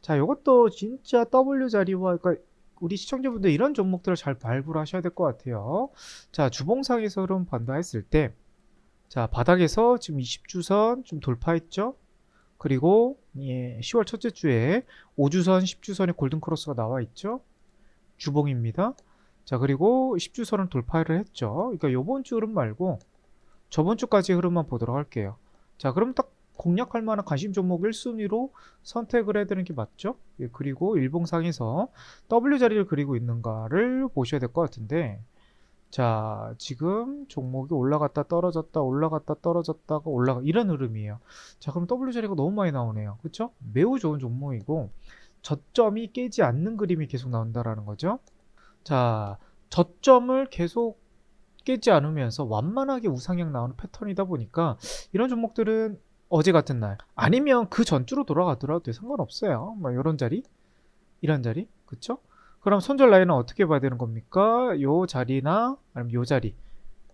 자, 이것도 진짜 W 자리와 그러니까 우리 시청자분들 이런 종목들을 잘 발굴하셔야 될 것 같아요. 자, 주봉상에서 그럼 본다 했을 때 자, 바닥에서 지금 20주선 좀 돌파했죠? 그리고 10월 첫째 주에 5주선, 10주선의 골든크로스가 나와 있죠. 주봉입니다. 자, 그리고 10주선을 돌파를 했죠. 그러니까 요번 주 흐름 말고 저번 주까지 흐름만 보도록 할게요. 자, 그럼 딱 공략할 만한 관심 종목 1순위로 선택을 해야 되는 게 맞죠? 예, 그리고 일봉상에서 W 자리를 그리고 있는가를 보셔야 될 것 같은데, 자, 지금 종목이 올라갔다 떨어졌다 올라갔다 떨어졌다가 이런 흐름이에요. 자, 그럼 W 자리가 너무 많이 나오네요. 그쵸? 매우 좋은 종목이고 저점이 깨지 않는 그림이 계속 나온다라는 거죠. 자, 저점을 계속 깨지 않으면서 완만하게 우상향 나오는 패턴이다 보니까 이런 종목들은 어제 같은 날 아니면 그 전주로 돌아가더라도 상관없어요. 뭐 이런 자리, 이런 자리, 그쵸? 그럼 손절 라인은 어떻게 봐야 되는 겁니까? 요 자리나 아니면 요 자리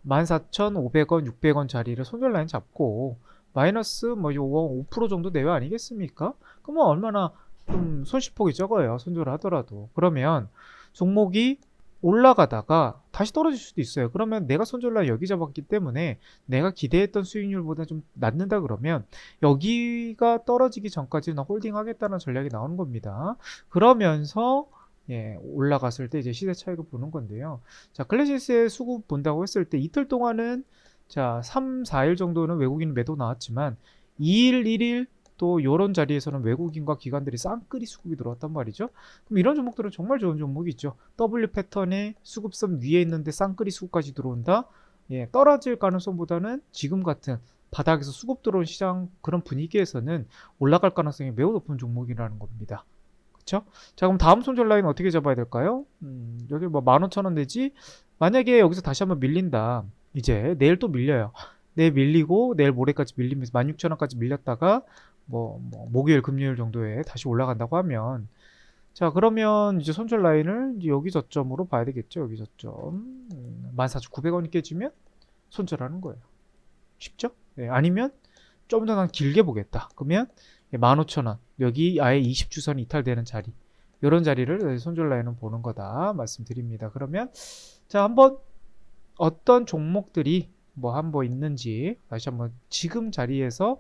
14,500원, 600원 자리를 손절 라인 잡고 마이너스 뭐 요 5% 정도 내외 아니겠습니까? 그러면 얼마나 좀 손실폭이 적어요. 손절을 하더라도. 그러면 종목이 올라가다가 다시 떨어질 수도 있어요. 그러면 내가 손절 라인 여기 잡았기 때문에 내가 기대했던 수익률보다 좀 낮는다 그러면 여기가 떨어지기 전까지는 홀딩 하겠다는 전략이 나오는 겁니다. 그러면서 올라갔을 때 이제 시세 차익을 보는 건데요. 자, 클래시스의 수급 본다고 했을 때 이틀 동안은 자, 3, 4일 정도는 외국인 매도 나왔지만 2일, 1일 또 요런 자리에서는 외국인과 기관들이 쌍끌이 수급이 들어왔단 말이죠. 그럼 이런 종목들은 정말 좋은 종목이 있죠. W 패턴의 수급선 위에 있는데 쌍끌이 수급까지 들어온다. 떨어질 가능성보다는 지금 같은 바닥에서 수급 들어온 시장 그런 분위기에서는 올라갈 가능성이 매우 높은 종목이라는 겁니다. 그쵸? 자, 그럼 다음 손절 라인 어떻게 잡아야 될까요? 여기 뭐 15,000원 내지? 만약에 여기서 다시 한번 밀린다. 이제 내일 또 밀려요. 내일 밀리고 내일 모레까지 밀리면서 16,000원까지 밀렸다가 뭐 목요일 금요일 정도에 다시 올라간다고 하면 자, 그러면 이제 손절 라인을 이제 여기 저점으로 봐야 되겠죠. 여기 저점 14,900원이 깨지면 손절하는 거예요. 쉽죠? 네, 아니면 좀 더 난 길게 보겠다. 그러면 15,000원 여기 아예 20주선이 이탈되는 자리 이런 자리를 손절 라인은 보는 거다 말씀드립니다. 그러면 자, 한번 어떤 종목들이 뭐 한번 있는지 다시 한번 지금 자리에서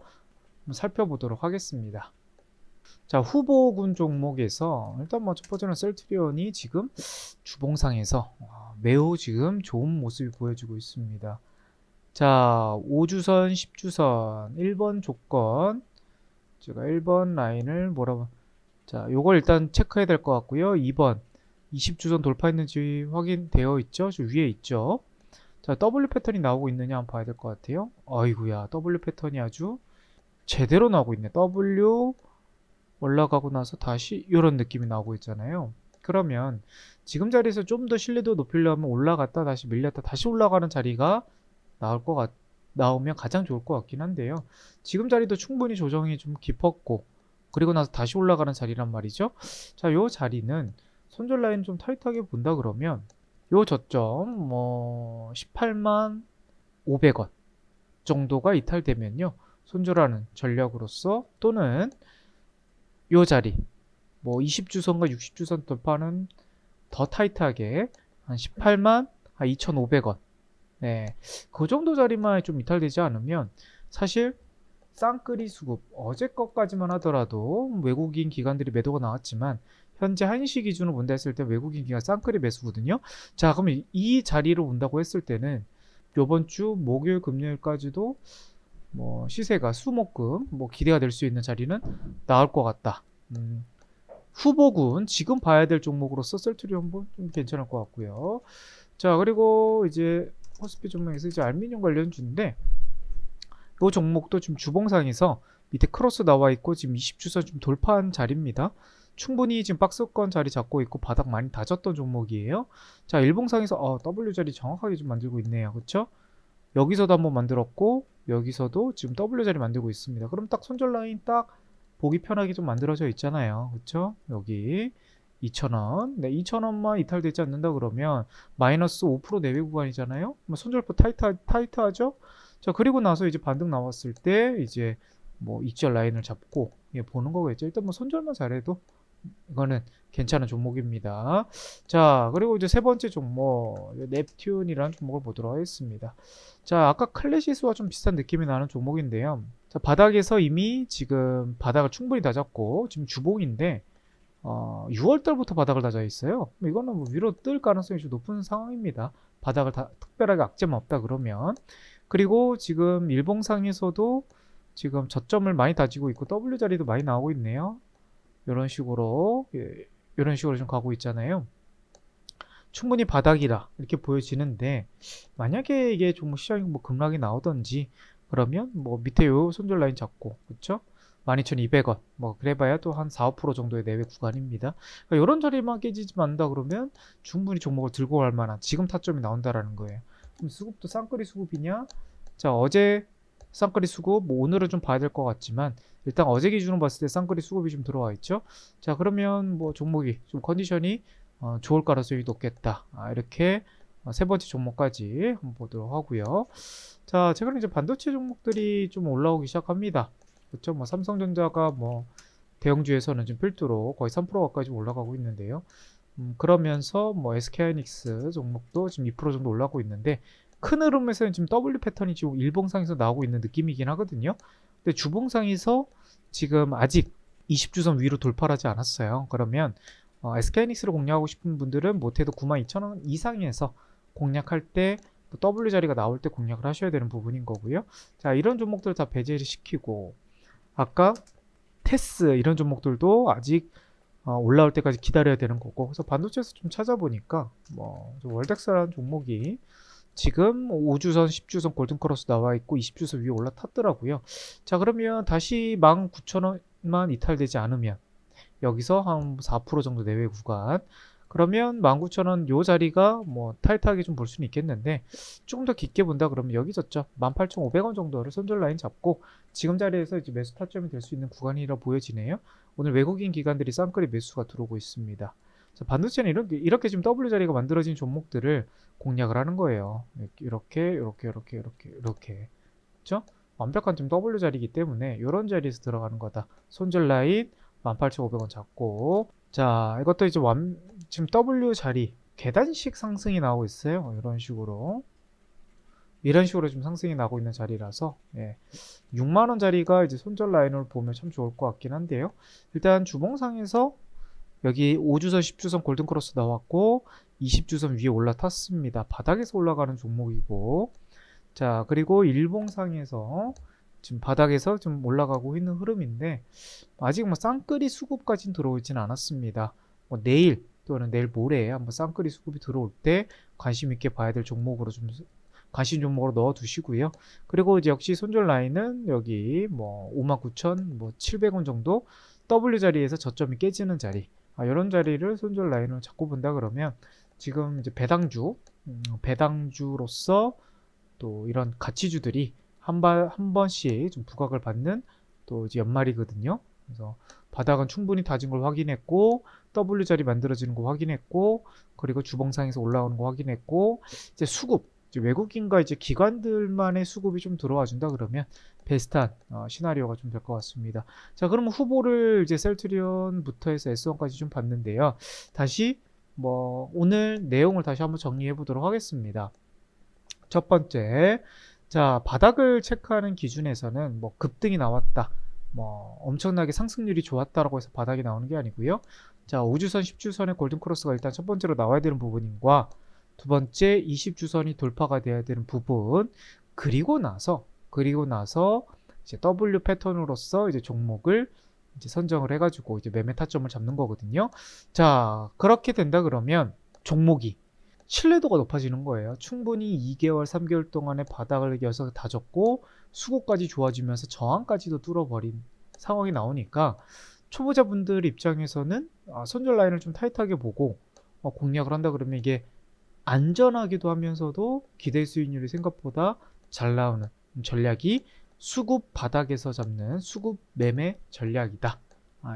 살펴보도록 하겠습니다. 자, 후보군 종목에서 일단 뭐 첫 번째는 셀트리온이 지금 주봉상에서 매우 지금 좋은 모습이 보여주고 있습니다. 자, 5주선, 10주선 1번 조건 제가 1번 라인을 자, 요걸 일단 체크해야 될 것 같고요. 2번 20주선 돌파했는지 확인되어 있죠? 저 위에 있죠? 자, W 패턴이 나오고 있느냐 한번 봐야 될 것 같아요. 아이구야, W 패턴이 아주 제대로 나오고 있네. W 올라가고 나서 다시 이런 느낌이 나오고 있잖아요. 그러면 지금 자리에서 좀 더 신뢰도 높이려면 올라갔다 다시 밀렸다 다시 올라가는 자리가 나오면 가장 좋을 것 같긴 한데요. 지금 자리도 충분히 조정이 좀 깊었고 그리고 나서 다시 올라가는 자리란 말이죠. 자, 요 자리는 손절 라인 좀 타이트하게 본다 그러면 요 저점 뭐 18만 500원 정도가 이탈되면요. 손절하는 전략으로서 또는 요 자리 뭐 20주선과 60주선 돌파는 더 타이트하게 한 18만 2,500원 네, 그 정도 자리만 좀 이탈되지 않으면 사실 쌍끌이 수급 어제 것까지만 하더라도 외국인 기관들이 매도가 나왔지만 현재 1시 기준으로 본다 했을 때 외국인 기관 쌍끌이 매수거든요. 자, 그러면 이 자리로 온다고 했을 때는 요번 주 목요일 금요일까지도 뭐 시세가 수목금 뭐 기대가 될 수 있는 자리는 나올 것 같다. 후보군 지금 봐야 될 종목으로서 셀트리온 좀 괜찮을 것 같고요. 자, 그리고 이제 코스피 종목에서 이제 알미늄 관련주인데 이 종목도 지금 주봉상에서 밑에 크로스 나와 있고 지금 20주선 좀 돌파한 자리입니다. 충분히 지금 박스권 자리 잡고 있고 바닥 많이 다졌던 종목이에요. 자, 일봉상에서 W 자리 정확하게 좀 만들고 있네요. 그쵸? 여기서도 한번 만들었고 여기서도 지금 W 자리 만들고 있습니다. 그럼 딱 손절 라인 딱 보기 편하게 좀 만들어져 있잖아요. 그쵸? 여기 2,000원. 네, 2,000원만 이탈되지 않는다 그러면 마이너스 5% 내외 구간이잖아요. 손절포 타이트하죠? 자, 그리고 나서 이제 반등 나왔을 때 이제 뭐 익절 라인을 잡고 보는 거겠죠. 일단 뭐 손절만 잘해도 이거는 괜찮은 종목입니다. 자, 그리고 이제 세 번째 종목 넵튠이라는 종목을 보도록 하겠습니다. 자, 아까 클래시스와 좀 비슷한 느낌이 나는 종목인데요. 자, 바닥에서 이미 지금 바닥을 충분히 다졌고 지금 주봉인데 6월 달부터 바닥을 다져 있어요. 이거는 뭐 위로 뜰 가능성이 좀 높은 상황입니다. 바닥을 특별하게 악재만 없다 그러면. 그리고 지금 일봉상에서도 지금 저점을 많이 다지고 있고 W 자리도 많이 나오고 있네요. 이런 식으로 이런 식으로 좀 가고 있잖아요. 충분히 바닥이라 이렇게 보여지는데 만약에 이게 좀 시장이 뭐 급락이 나오던지 그러면 뭐 밑에 요 손절 라인 잡고 그쵸? 12,200원 뭐 그래봐야 또 한 4, 5% 정도의 내외 구간입니다. 그러니까 이런 자리만 깨지지 않는다 그러면 충분히 종목을 들고 갈 만한 지금 타점이 나온다라는 거예요. 그럼 수급도 쌍끌이 수급이냐? 자, 어제 쌍끌이 수급 뭐 오늘은 좀 봐야 될 것 같지만 일단 어제 기준으로 봤을 때 쌍끌이 수급이 좀 들어와 있죠. 자, 그러면 뭐 종목이 좀 컨디션이 좋을 가능성이 높겠다. 이렇게 세 번째 종목까지 한번 보도록 하고요. 자, 최근에 이제 반도체 종목들이 좀 올라오기 시작합니다. 그렇죠? 뭐 삼성전자가 뭐 대형주에서는 지금 필두로 거의 3% 가까이 올라가고 있는데요. 그러면서 뭐 SK하이닉스 종목도 지금 2% 정도 올라가고 있는데 큰 흐름에서는 지금 W 패턴이 지금 일봉상에서 나오고 있는 느낌이긴 하거든요. 근데 주봉상에서 지금 아직 20주선 위로 돌파를 하지 않았어요. 그러면 SK하이닉스를 공략하고 싶은 분들은 못해도 92,000원 이상에서 공략할 때 W 자리가 나올 때 공략을 하셔야 되는 부분인 거고요. 자, 이런 종목들 다 배제를 시키고 아까 테스 이런 종목들도 아직 올라올 때까지 기다려야 되는 거고 그래서 반도체에서 좀 찾아보니까 뭐좀 월덱스라는 종목이 지금 5주선, 10주선 골든크로스 나와 있고 20주선 위에 올라탔더라고요. 자, 그러면 다시 19,000원만 이탈되지 않으면 여기서 한 4% 정도 내외 구간 그러면 19,000원 요 자리가 뭐 타이트하게 좀 볼 수는 있겠는데 조금 더 깊게 본다 그러면 여기 졌죠. 18,500원 정도를 손절 라인 잡고 지금 자리에서 이제 매수 타점이 될 수 있는 구간이라 보여지네요. 오늘 외국인 기관들이 쌍끌이 매수가 들어오고 있습니다. 자, 반도체는 이렇게 지금 W 자리가 만들어진 종목들을 공략을 하는 거예요. 이렇게 그렇죠? 완벽한 지금 W 자리이기 때문에 이런 자리에서 들어가는 거다. 손절 라인 18,500원 잡고 자, 이것도 이제 지금 W 자리 계단식 상승이 나오고 있어요. 이런 식으로 좀 상승이 나고 있는 자리라서 6만원 자리가 이제 손절 라인을 보면 참 좋을 것 같긴 한데요. 일단 주봉상에서 여기 5주선 10주선 골든크로스 나왔고 20주선 위에 올라탔습니다. 바닥에서 올라가는 종목이고 자, 그리고 일봉상에서 지금 바닥에서 좀 올라가고 있는 흐름인데 아직 뭐 쌍끌이 수급까지는 들어오지는 않았습니다. 뭐 내일 또는 내일 모레에 한번 쌍끌이 수급이 들어올 때 관심 있게 봐야 될 종목으로 좀 관심 종목으로 넣어 두시고요. 그리고 이제 역시 손절 라인은 여기 뭐 59,700원 정도 W 자리에서 저점이 깨지는 자리 이런 자리를 손절 라인으로 잡고 본다 그러면 지금 이제 배당주로서 또 이런 가치주들이 한 번씩 좀 부각을 받는 또 이제 연말이거든요. 그래서 바닥은 충분히 다진 걸 확인했고 W 자리 만들어지는 거 확인했고 그리고 주봉상에서 올라오는 거 확인했고 이제 수급 이제 외국인과 이제 기관들만의 수급이 좀 들어와 준다 그러면 베스트한 시나리오가 좀 될 것 같습니다. 자, 그러면 후보를 이제 셀트리온부터 해서 S1까지 좀 봤는데요. 다시 뭐 오늘 내용을 다시 한번 정리해 보도록 하겠습니다. 첫 번째, 자, 바닥을 체크하는 기준에서는 뭐 급등이 나왔다. 뭐 엄청나게 상승률이 좋았다라고 해서 바닥이 나오는 게 아니고요. 자, 5주선, 10주선의 골든크로스가 일단 첫 번째로 나와야 되는 부분인과 두 번째 20주선이 돌파가 돼야 되는 부분 그리고 나서 이제 W 패턴으로서 이제 종목을 이제 선정을 해가지고 이제 매매 타점을 잡는 거거든요. 자, 그렇게 된다 그러면 종목이 신뢰도가 높아지는 거예요. 충분히 2개월, 3개월 동안의 바닥을 이어서 다졌고 수급까지 좋아지면서 저항까지도 뚫어버린 상황이 나오니까 초보자분들 입장에서는 손절 라인을 좀 타이트하게 보고 공략을 한다 그러면 이게 안전하기도 하면서도 기대 수익률이 생각보다 잘 나오는 전략이 수급 바닥에서 잡는 수급 매매 전략이다.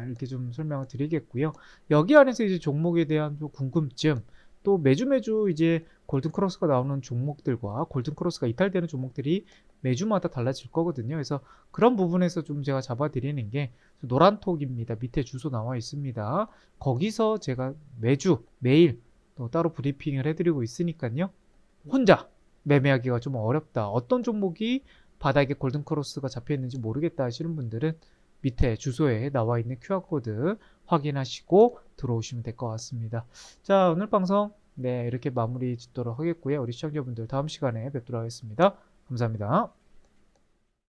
이렇게 좀 설명을 드리겠고요. 여기 안에서 이제 종목에 대한 좀 궁금증 또 매주 이제 골든크로스가 나오는 종목들과 골든크로스가 이탈되는 종목들이 매주마다 달라질 거거든요. 그래서 그런 부분에서 좀 제가 잡아드리는 게 노란톡입니다. 밑에 주소 나와 있습니다. 거기서 제가 매일 또 따로 브리핑을 해드리고 있으니까요. 혼자 매매하기가 좀 어렵다. 어떤 종목이 바닥에 골든크로스가 잡혀 있는지 모르겠다 하시는 분들은 밑에 주소에 나와 있는 QR코드 확인하시고 들어오시면 될 것 같습니다. 자, 오늘 방송 네, 이렇게 마무리 짓도록 하겠고요. 우리 시청자분들 다음 시간에 뵙도록 하겠습니다. 감사합니다.